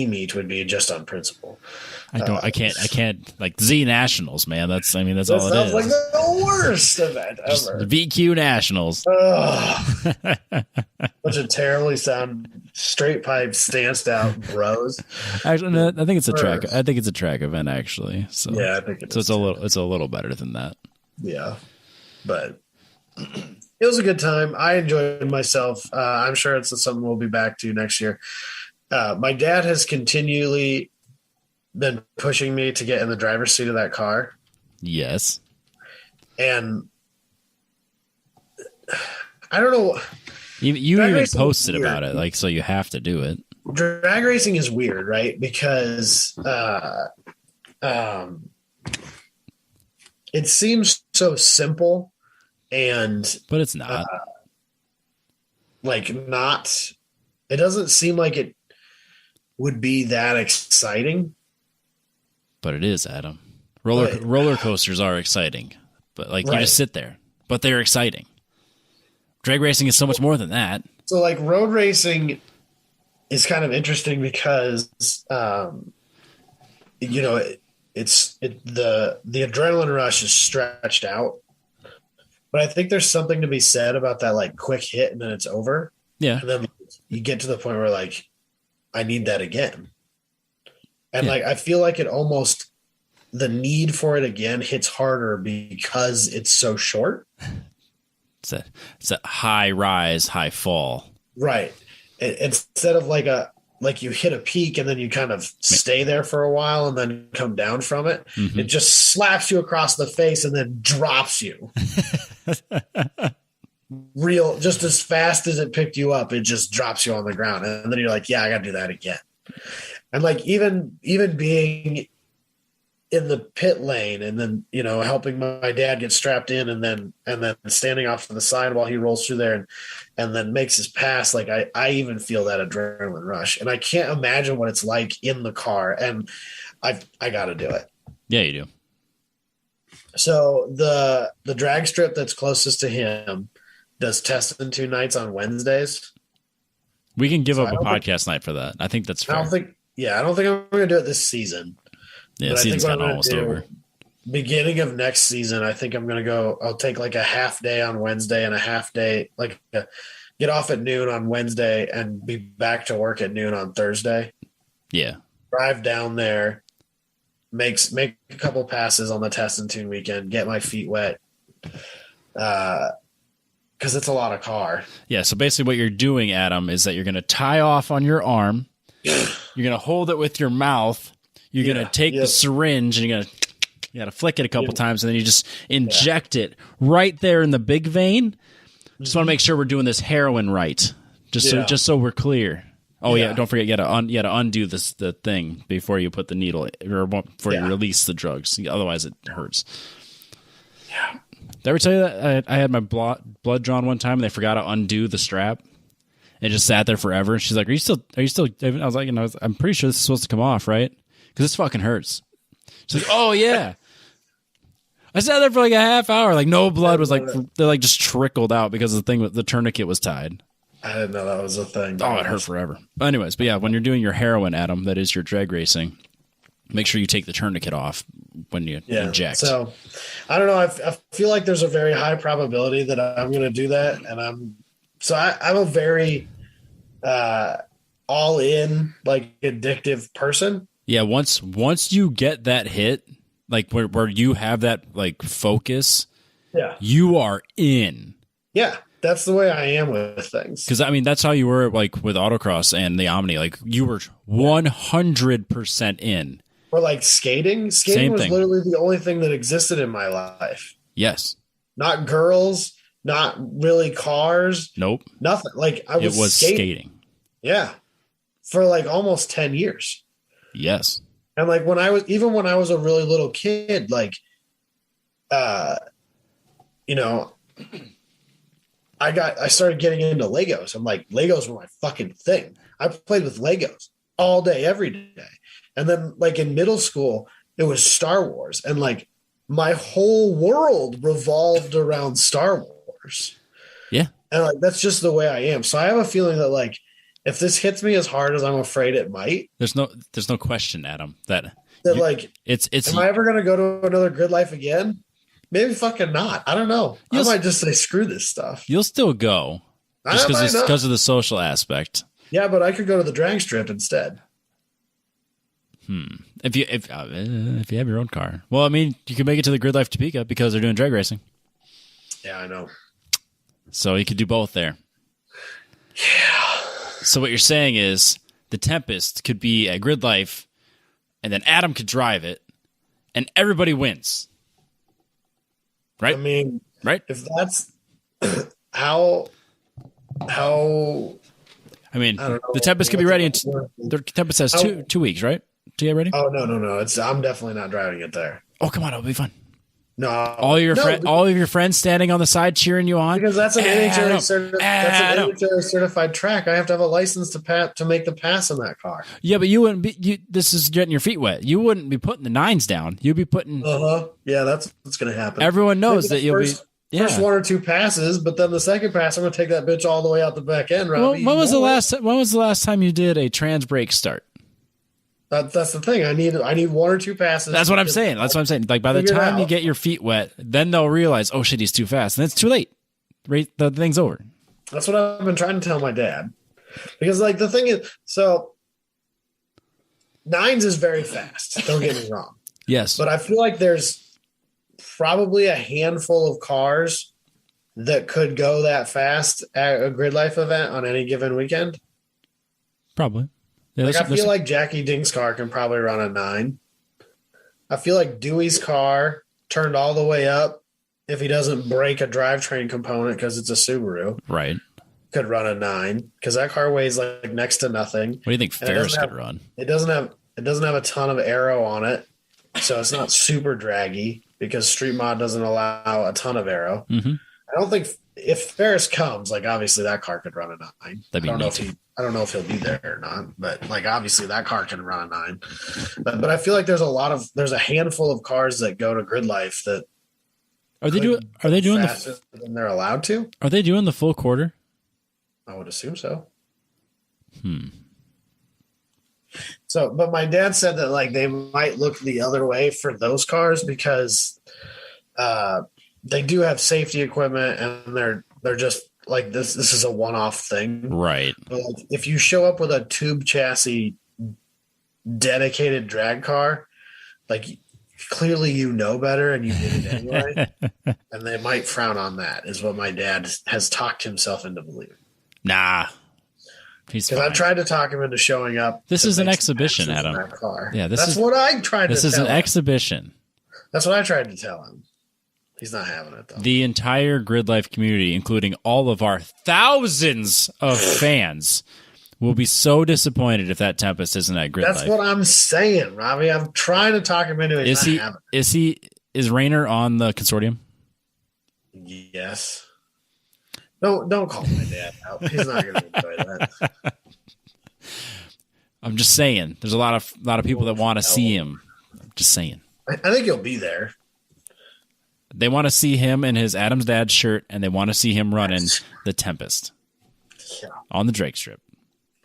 meet would be just on principle. I can't like Z Nationals, man. That's all it is. Sounds like the worst event ever. The VQ Nationals. Bunch of terribly sound straight pipe stanced out bros. Actually, no, I think it's a track. I think it's a track event actually. So yeah, I think it is. So it's a little better than that. Yeah, but it was a good time. I enjoyed myself. I'm sure it's something we'll be back to next year. My dad has continually been pushing me to get in the driver's seat of that car. Yes. And I don't know. You even posted about it, like, so you have to do it. Drag racing is weird, right? Because it seems so simple. But it's not. It doesn't seem like it would be that exciting. But it is, Adam. Roller coasters are exciting. But you just sit there. But they're exciting. Drag racing is so much more than that. So road racing is kind of interesting because the adrenaline rush is stretched out. But I think there's something to be said about that quick hit and then it's over. Yeah. And then you get to the point where I need that again. And I feel like it almost, the need for it again hits harder because it's so short. It's a high rise, high fall. Right. Instead of you hit a peak and then you kind of stay there for a while and then come down from it. Mm-hmm. It just slaps you across the face and then drops you. Just as fast as it picked you up, it just drops you on the ground. And then you're like, yeah, I got to do that again. And even being in the pit lane and then, helping my dad get strapped in and then standing off to the side while he rolls through there and then makes his pass. I even feel that adrenaline rush and I can't imagine what it's like in the car. And I got to do it. Yeah, you do. So the drag strip that's closest to him does Test in 2 nights on Wednesdays. We can give up a podcast night for that. I think that's fair. I don't think I'm going to do it this season. Yeah, but season's kind of almost over. Beginning of next season, I think I'm going to go. I'll take like a half day on Wednesday and a half day, get off at noon on Wednesday and be back to work at noon on Thursday. Yeah. Drive down there, make a couple passes on the test and tune weekend, get my feet wet. Because it's a lot of car. Yeah, so basically what you're doing, Adam, is that you're going to tie off on your arm. You're going to hold it with your mouth. You're going to take the syringe and you got to flick it a couple times, and then you just inject it right there in the big vein. Just want to make sure we're doing this heroin right, just so we're clear. Oh yeah, don't forget you got to undo the thing before you put the needle or before you release the drugs. Otherwise, it hurts. Yeah. Did I ever tell you that I had my blood drawn one time and they forgot to undo the strap? It just sat there forever. She's like, "Are you still?" I was like, I'm pretty sure this is supposed to come off, right? Because this fucking hurts. She's like, "Oh yeah." I sat there for like a half hour. Like no blood was they just trickled out because the tourniquet was tied. I didn't know that was a thing. Oh, it hurt forever. But anyways, when you're doing your heroin, Adam, that is your drag racing. Make sure you take the tourniquet off when you inject. So, I don't know. I feel like there's a very high probability that I'm going to do that, and I'm a very all in like addictive person. Yeah, once you get that hit, like where you have that like focus, you are in. Yeah, that's the way I am with things. Because I mean, that's how you were like with autocross and the Omni. Like you were 100% in. Or like skating. Skating was literally the only thing that existed in my life. Yes. Not girls, not really cars. Nope. Nothing. Like it was skating. Yeah. For like almost 10 years. Yes. And like when I was a really little kid, like I started getting into Legos. I'm like, Legos were my fucking thing. I played with Legos all day, every day. And then like in middle school, it was Star Wars. And like my whole world revolved around Star Wars. Yeah. And like, that's just the way I am. So I have a feeling that like, if this hits me as hard as I'm afraid it might, there's no question, Adam, that it's, am I ever going to go to another Grid Life again? Maybe fucking not. I don't know. I might just say, screw this stuff. You'll still go just because of the social aspect. Yeah. But I could go to the drag strip instead. If you have your own car, well, I mean, you can make it to the Grid Life Topeka because they're doing drag racing. Yeah, I know. So you could do both there. Yeah. So what you're saying is the Tempest could be at Grid Life, and then Adam could drive it, and everybody wins. Right? I mean, right? If that's how. I mean, the Tempest could be ready. The Tempest has two weeks, right? To get ready? Oh no! I'm definitely not driving it there. Oh come on, it'll be fun. No, all of your friends standing on the side cheering you on because that's an NHRA certified track. I have to have a license to make the pass in that car. Yeah, but you wouldn't be. This is getting your feet wet. You wouldn't be putting the nines down. You'd be putting. Yeah, that's what's going to happen. Everyone knows that you'll be. First one or two passes, but then the second pass, I'm going to take that bitch all the way out the back end. Robbie. When was the last time you did a trans brake start? That's the thing. I need one or two passes. That's what I'm saying. Like by the time you get your feet wet, then they'll realize, oh shit, he's too fast, and it's too late. The thing's over. That's what I've been trying to tell my dad, because like the thing is, so nines is very fast. Don't get me wrong. Yes, but I feel like there's probably a handful of cars that could go that fast at a Grid Life event on any given weekend. Probably. Yeah, I feel like Jackie Dink's car can probably run a 9. I feel like Dewey's car turned all the way up, if he doesn't break a drivetrain component because it's a Subaru, right, could run a 9 because that car weighs like next to nothing. What do you think Ferris could run? It doesn't have a ton of aero on it, so it's not super draggy because Street Mod doesn't allow a ton of aero. Mm-hmm. I don't think if Ferris comes, like obviously that car could run a 9. I don't know if he'll be there or not, but like obviously that car can run a 9. But I feel like there's a handful of cars that go to Grid Life that are they doing faster than they're allowed to. Are they doing the full quarter? I would assume so. So, but my dad said that like they might look the other way for those cars because they do have safety equipment and they're just like this is a one-off thing. Right. But like, if you show up with a tube chassis dedicated drag car, like clearly you know better and you did it anyway. And they might frown on that, is what my dad has talked himself into believing. Nah. He's because I've tried to talk him into showing up. This is an exhibition, Adam. Yeah, that's what I tried to tell him. This is an exhibition. That's what I tried to tell him. He's not having it, though. The entire Grid Life community, including all of our thousands of fans, will be so disappointed if that Tempest isn't at Grid Life. That's what I'm saying, Robbie. I'm trying to talk him into it. Is Rayner on the consortium? Yes. No, don't call my dad out. He's not going to enjoy that. I'm just saying. There's a lot of people that want to see him. I'm just saying. I think he'll be there. They want to see him in his Adam's dad shirt, and they want to see him running the Tempest on the Drake Strip.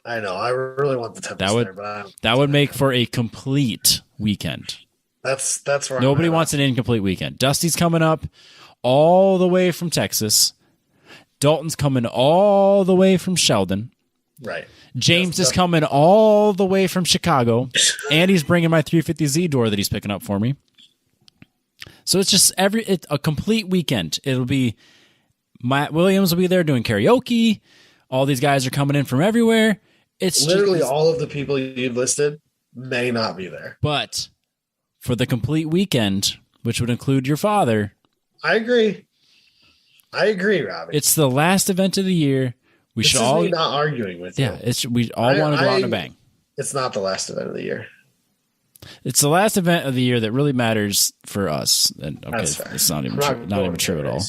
I know. I really want the Tempest that would make for a complete weekend. That's where nobody wants an incomplete weekend. Dusty's coming up all the way from Texas. Dalton's coming all the way from Sheldon. Right. James is coming all the way from Chicago. And he's bringing my 350Z door that he's picking up for me. So it's just a complete weekend. It'll be Matt Williams will be there doing karaoke. All these guys are coming in from everywhere. It's literally all of the people you've listed may not be there. But for the complete weekend, which would include your father. I agree, Robbie. It's the last event of the year. We should all not arguing with you. Yeah, we all want to go out and bang. It's not the last event of the year. It's the last event of the year that really matters for us. And okay, it's not even true at all.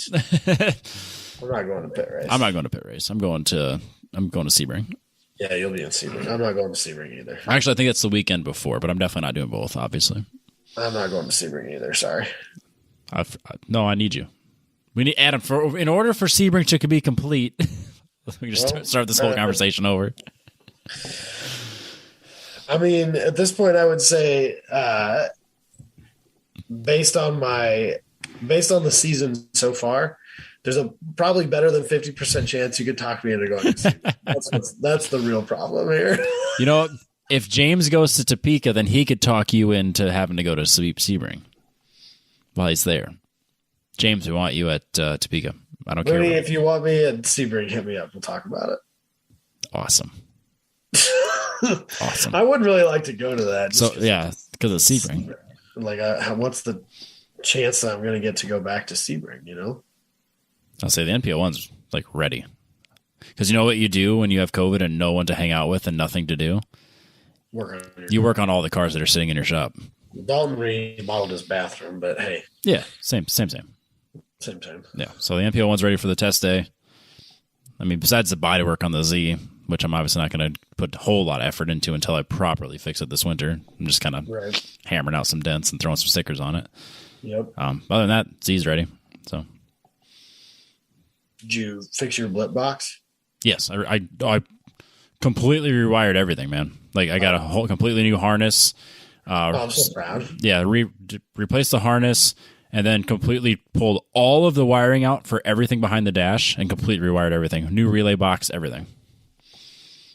I'm not going to pit race. I'm not going to pit race. I'm going to Sebring. Yeah, you'll be in Sebring. I'm not going to Sebring either. Actually, I think it's the weekend before, but I'm definitely not doing both. Obviously, I'm not going to Sebring either. Sorry. No, I need you. We need Adam in order for Sebring to be complete. We just start this whole conversation over. I mean, at this point, I would say, based on the season so far, there's a probably better than 50% chance you could talk me into going to Sebring. That's the real problem here. You know, if James goes to Topeka, then he could talk you into having to go to Sebring while he's there. James, we want you at Topeka. I don't care. If you want me at Sebring, hit me up. We'll talk about it. Awesome. Awesome. I would really like to go to that. So yeah, because of Sebring. Like, what's the chance that I'm going to get to go back to Sebring? You know, I'll say the NPO one's like ready, because you know what you do when you have COVID and no one to hang out with and nothing to do. You work on all the cars that are sitting in your shop. Dalton remodeled his bathroom, but hey, yeah, same. Same time. Yeah. So the NPO one's ready for the test day. I mean, besides the body work on the Z, which I'm obviously not going to put a whole lot of effort into until I properly fix it this winter. I'm just kind of hammering out some dents and throwing some stickers on it. Yep. Other than that, Z's ready. So. Did you fix your blip box? Yes, I completely rewired everything, man. Like I got a whole completely new harness. I'm so proud. Yeah, replaced the harness. And then completely pulled all of the wiring out for everything behind the dash and completely rewired everything. New relay box, everything.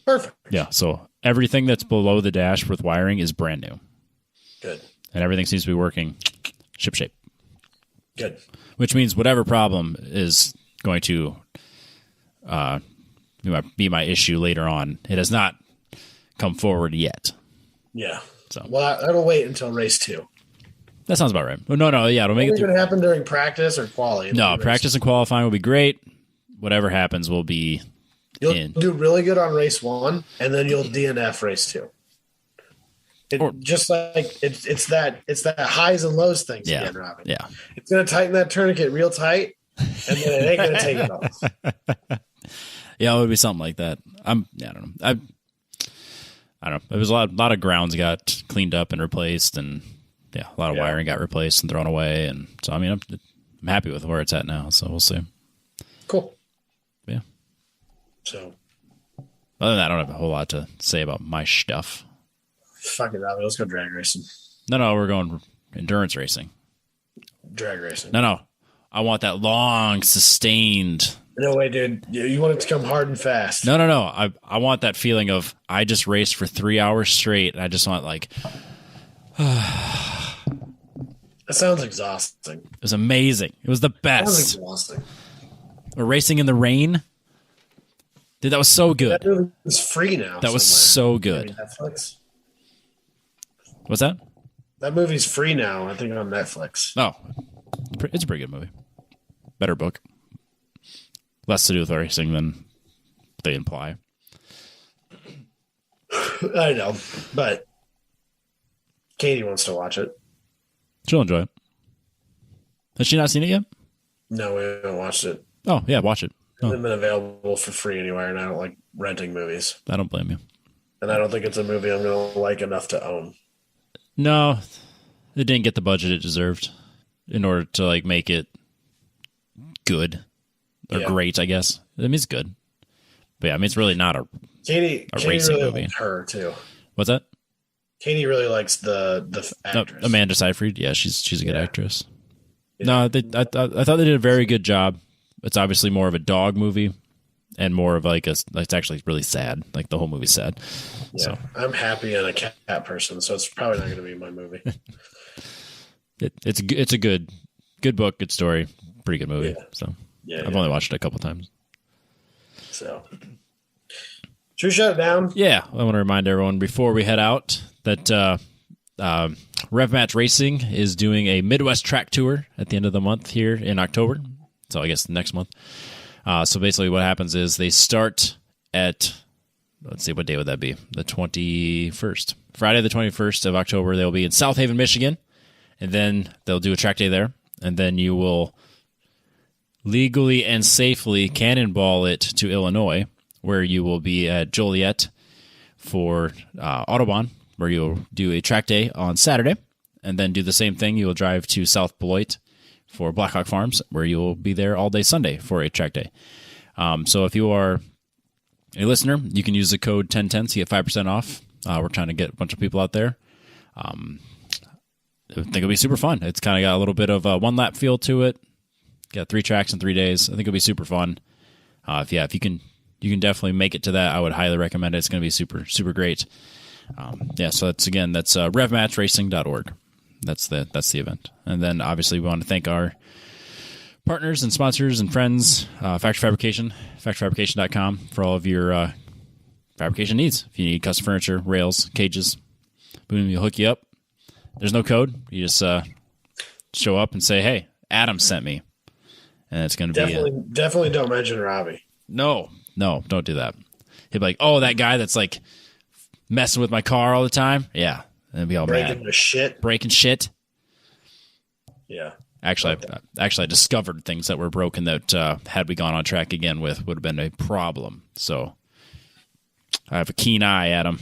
Perfect. Yeah, so everything that's below the dash with wiring is brand new. Good. And everything seems to be working shipshape. Good. Which means whatever problem is going to be my issue later on, it has not come forward yet. Yeah. So well, that'll wait until race 2. That sounds about right. No, yeah, it'll make it going to happen during practice or quality. No, practice and qualifying will be great. Whatever happens will be You'll do really good on race 1, and then you'll DNF race 2. Just like it's that highs and lows thing again, Robin. Yeah. It's going to tighten that tourniquet real tight, and then it ain't going to take it off. Yeah, it would be something like that. I don't know. I don't know. It was a lot of grounds got cleaned up and replaced, and a lot of wiring got replaced and thrown away, and so I mean, I'm happy with where it's at now. So we'll see. Cool. Yeah. So Other than that, I don't have a whole lot to say about my stuff. Fuck it, Robbie. Let's go drag racing. No, we're going endurance racing. Drag racing. No. I want that long, sustained. No way, dude. You want it to come hard and fast. No. I want that feeling of I just raced for 3 hours straight. And I just want like. That sounds exhausting. It was amazing. It was the best. Sounds exhausting. We're racing in the rain. Dude, that was so good. That movie is free now. That was so good. Netflix. What's that? That movie's free now, I think, on Netflix. Oh, it's a pretty good movie. Better book. Less to do with racing than they imply. I know, but Katie wants to watch it. She'll enjoy it. Has she not seen it yet? No, we haven't watched it. Oh, yeah, watch it. It hasn't been available for free anywhere, and I don't like renting movies. I don't blame you. And I don't think it's a movie I'm going to like enough to own. No, it didn't get the budget it deserved in order to like make it good or great, I guess. I mean, it's good. But yeah, I mean, it's really not a racing really movie. Likes her, too. What's that? Katie really likes the actress. Amanda Seyfried. Yeah, she's a good actress. Yeah. No, I thought they did a very good job. It's obviously more of a dog movie and more of like it's actually really sad. Like the whole movie's sad. Yeah, so I'm happy and a cat person, so it's probably not going to be my movie. It's a good book, good story, pretty good movie. Yeah. So I've only watched it a couple times. So should we shut it down? Yeah, I want to remind everyone before we head out that Rev Match Racing is doing a Midwest track tour at the end of the month here in October. So I guess next month. So basically what happens is they start at, let's see, what day would that be? The 21st. Friday the 21st of October, they'll be in South Haven, Michigan. And then they'll do a track day there. And then you will legally and safely cannonball it to Illinois, where you will be at Joliet for Autobahn, where you'll do a track day on Saturday. And then do the same thing. You will drive to South Beloit for Blackhawk Farms, where you will be there all day Sunday for a track day. So if you are a listener, you can use the code 1010 to get 5% off. We're trying to get a bunch of people out there. I think it'll be super fun. It's kind of got a little bit of a one-lap feel to it. Got 3 tracks in 3 days. I think it'll be super fun. If you can definitely make it to that. I would highly recommend it. It's going to be super, super great. So that's revmatchracing.org. That's the event. And then obviously we want to thank our partners and sponsors and friends, Factory Fabrication, factoryfabrication.com for all of your fabrication needs. If you need custom furniture, rails, cages, boom, we'll hook you up. There's no code. You just show up and say, hey, Adam sent me. And it's going to be... Definitely don't mention Robbie. No, don't do that. He'll be like, oh, that guy that's like messing with my car all the time? Yeah. And be all breaking mad. Breaking shit. Yeah. Actually, I discovered things that were broken that had we gone on track again with would have been a problem. So I have a keen eye, Adam.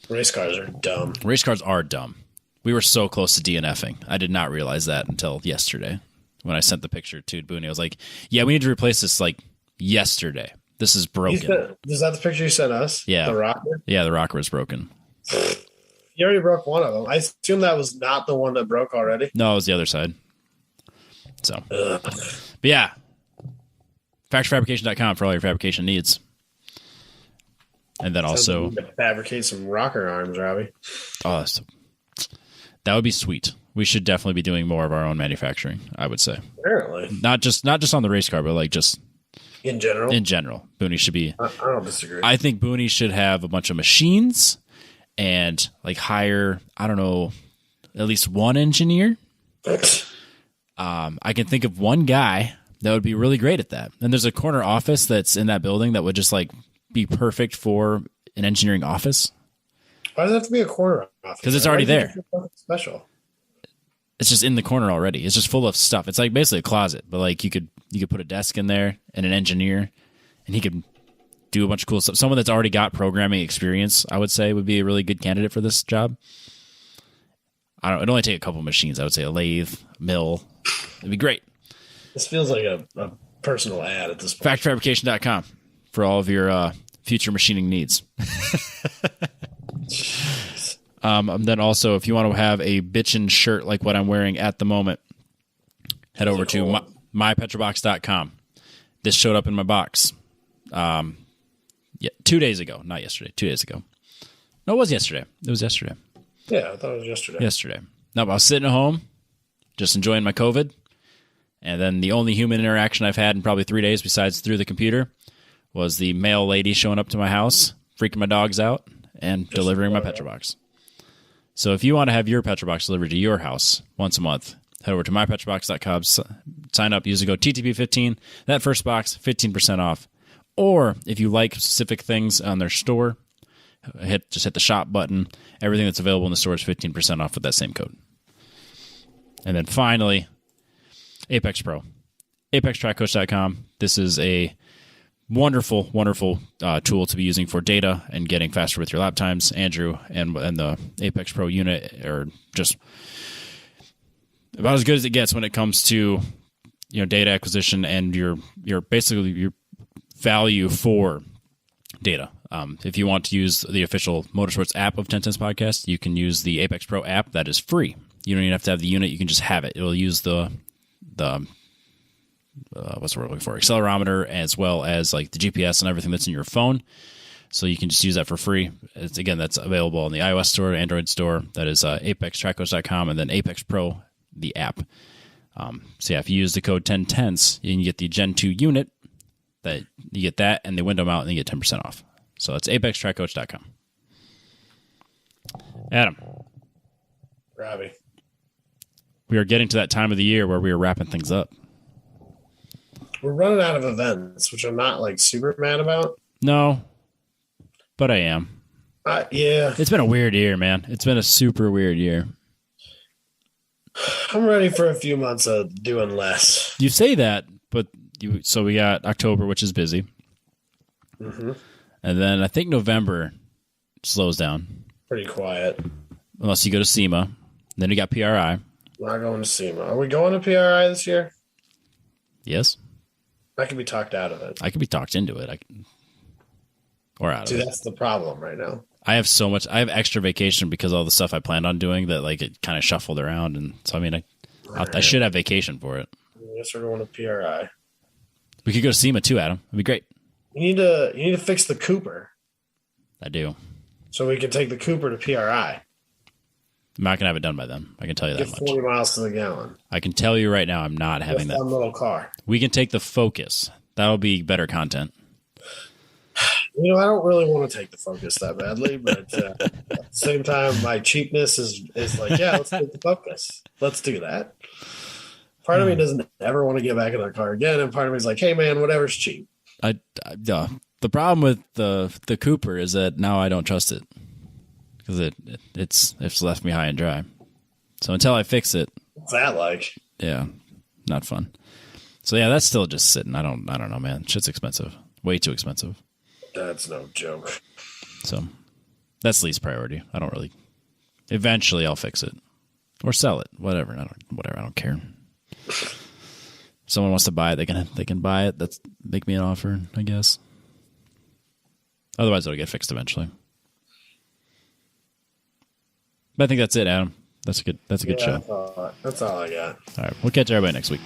Race cars are dumb. Race cars are dumb. We were so close to DNFing. I did not realize that until yesterday when I sent the picture to Booney. I was like, yeah, we need to replace this like yesterday. This is broken. Is that the picture you sent us? Yeah. The rocker? Yeah, the rocker was broken. You already broke one of them. I assume that was not the one that broke already. No, it was the other side. So, but yeah, factoryfabrication.com for all your fabrication needs. And then also fabricate some rocker arms, Robbie. Oh, that would be sweet. We should definitely be doing more of our own manufacturing, I would say. Apparently. Not just on the race car, but like just in general. In general. Booney should be I don't disagree. I think Booney should have a bunch of machines and like hire, I don't know, at least one engineer. I can think of one guy that would be really great at that. And there's a corner office that's in that building that would just like be perfect for an engineering office. Why does it have to be a corner office? Because it's already there. Special. It's just in the corner already. It's just full of stuff. It's like basically a closet, but like you could put a desk in there and an engineer, and he could do a bunch of cool stuff. Someone that's already got programming experience, I would say, would be a really good candidate for this job. It'd only take a couple of machines. I would say a lathe, mill. It'd be great. This feels like a personal ad at this point. Factoryfabrication.com for all of your future machining needs. And then also, if you want to have a bitchin' shirt like what I'm wearing at the moment, head over to mypetrobox.com. This showed up in my box 2 days ago. Not yesterday, 2 days ago. No, it was yesterday. It was yesterday. Yeah, I thought it was yesterday. Yesterday. No, but I was sitting at home, just enjoying my COVID. And then the only human interaction I've had in probably 3 days besides through the computer was the mail lady showing up to my house, freaking my dogs out, and delivering my Petrobox. So if you want to have your Petrobox delivered to your house once a month, head over to mypetrobox.com, sign up, use the code TTP15. That first box, 15% off. Or if you like specific things on their store, just hit the shop button. Everything that's available in the store is 15% off with that same code. And then finally, Apex Pro. ApexTrackCoach.com. This is a wonderful, wonderful tool to be using for data and getting faster with your lap times. Andrew and the Apex Pro unit are just about as good as it gets when it comes to data acquisition and your basically your value for data. If you want to use the official Motorsports app of 1010's podcast, you can use the Apex Pro app. That is free. You don't even have to have the unit. You can just have it. It will use the what's the word I'm looking for? Accelerometer, as well as like the GPS and everything that's in your phone. So you can just use that for free. That's available on the iOS store, Android store. That is apextrackcoach.com, and then Apex Pro, the app. So yeah, if you use the code 10tenths, you can get the Gen 2 unit. That you get that and the window mount, and you get 10% off. So it's apextrackcoach.com. Adam. Robbie. We are getting to that time of the year where we are wrapping things up. We're running out of events, which I'm not like super mad about. No, but I am. Yeah. It's been a weird year, man. It's been a super weird year. I'm ready for a few months of doing less. You say that, but so we got October, which is busy. Mm-hmm. And then I think November slows down. Pretty quiet. Unless you go to SEMA. Then you got PRI. Not going to SEMA. Are we going to PRI this year? Yes. I can be talked out of it. I could be talked into it. Or out of it. That's the problem right now. I have so much. I have extra vacation because of all the stuff I planned on doing that it kind of shuffled around. And so, I should have vacation for it. I guess we're going to PRI. We could go to SEMA too, Adam. It'd be great. You need to fix the Cooper. I do. So we can take the Cooper to PRI. I'm not going to have it done by then. I can tell you that much. 40 miles to the gallon. I can tell you right now I'm not having that. Fun little car. We can take the Focus. That'll be better content. I don't really want to take the Focus that badly, but at the same time, my cheapness is like, yeah, let's take the Focus. Let's do that. Part of me doesn't ever want to get back in that car again, and part of me is like, hey, man, whatever's cheap. The problem with the Cooper is that now I don't trust it because it's left me high and dry. So until I fix it, what's that like? Yeah, not fun. So yeah, that's still just sitting. I don't know, man. Shit's expensive, way too expensive. That's no joke. So that's least priority. I don't really. Eventually, I'll fix it or sell it. Whatever. I don't care. If someone wants to buy it, they can buy it. That's make me an offer, I guess. Otherwise, it'll get fixed eventually. But I think that's it, Adam. That's a good show. That's all I got. All right, we'll catch everybody next week.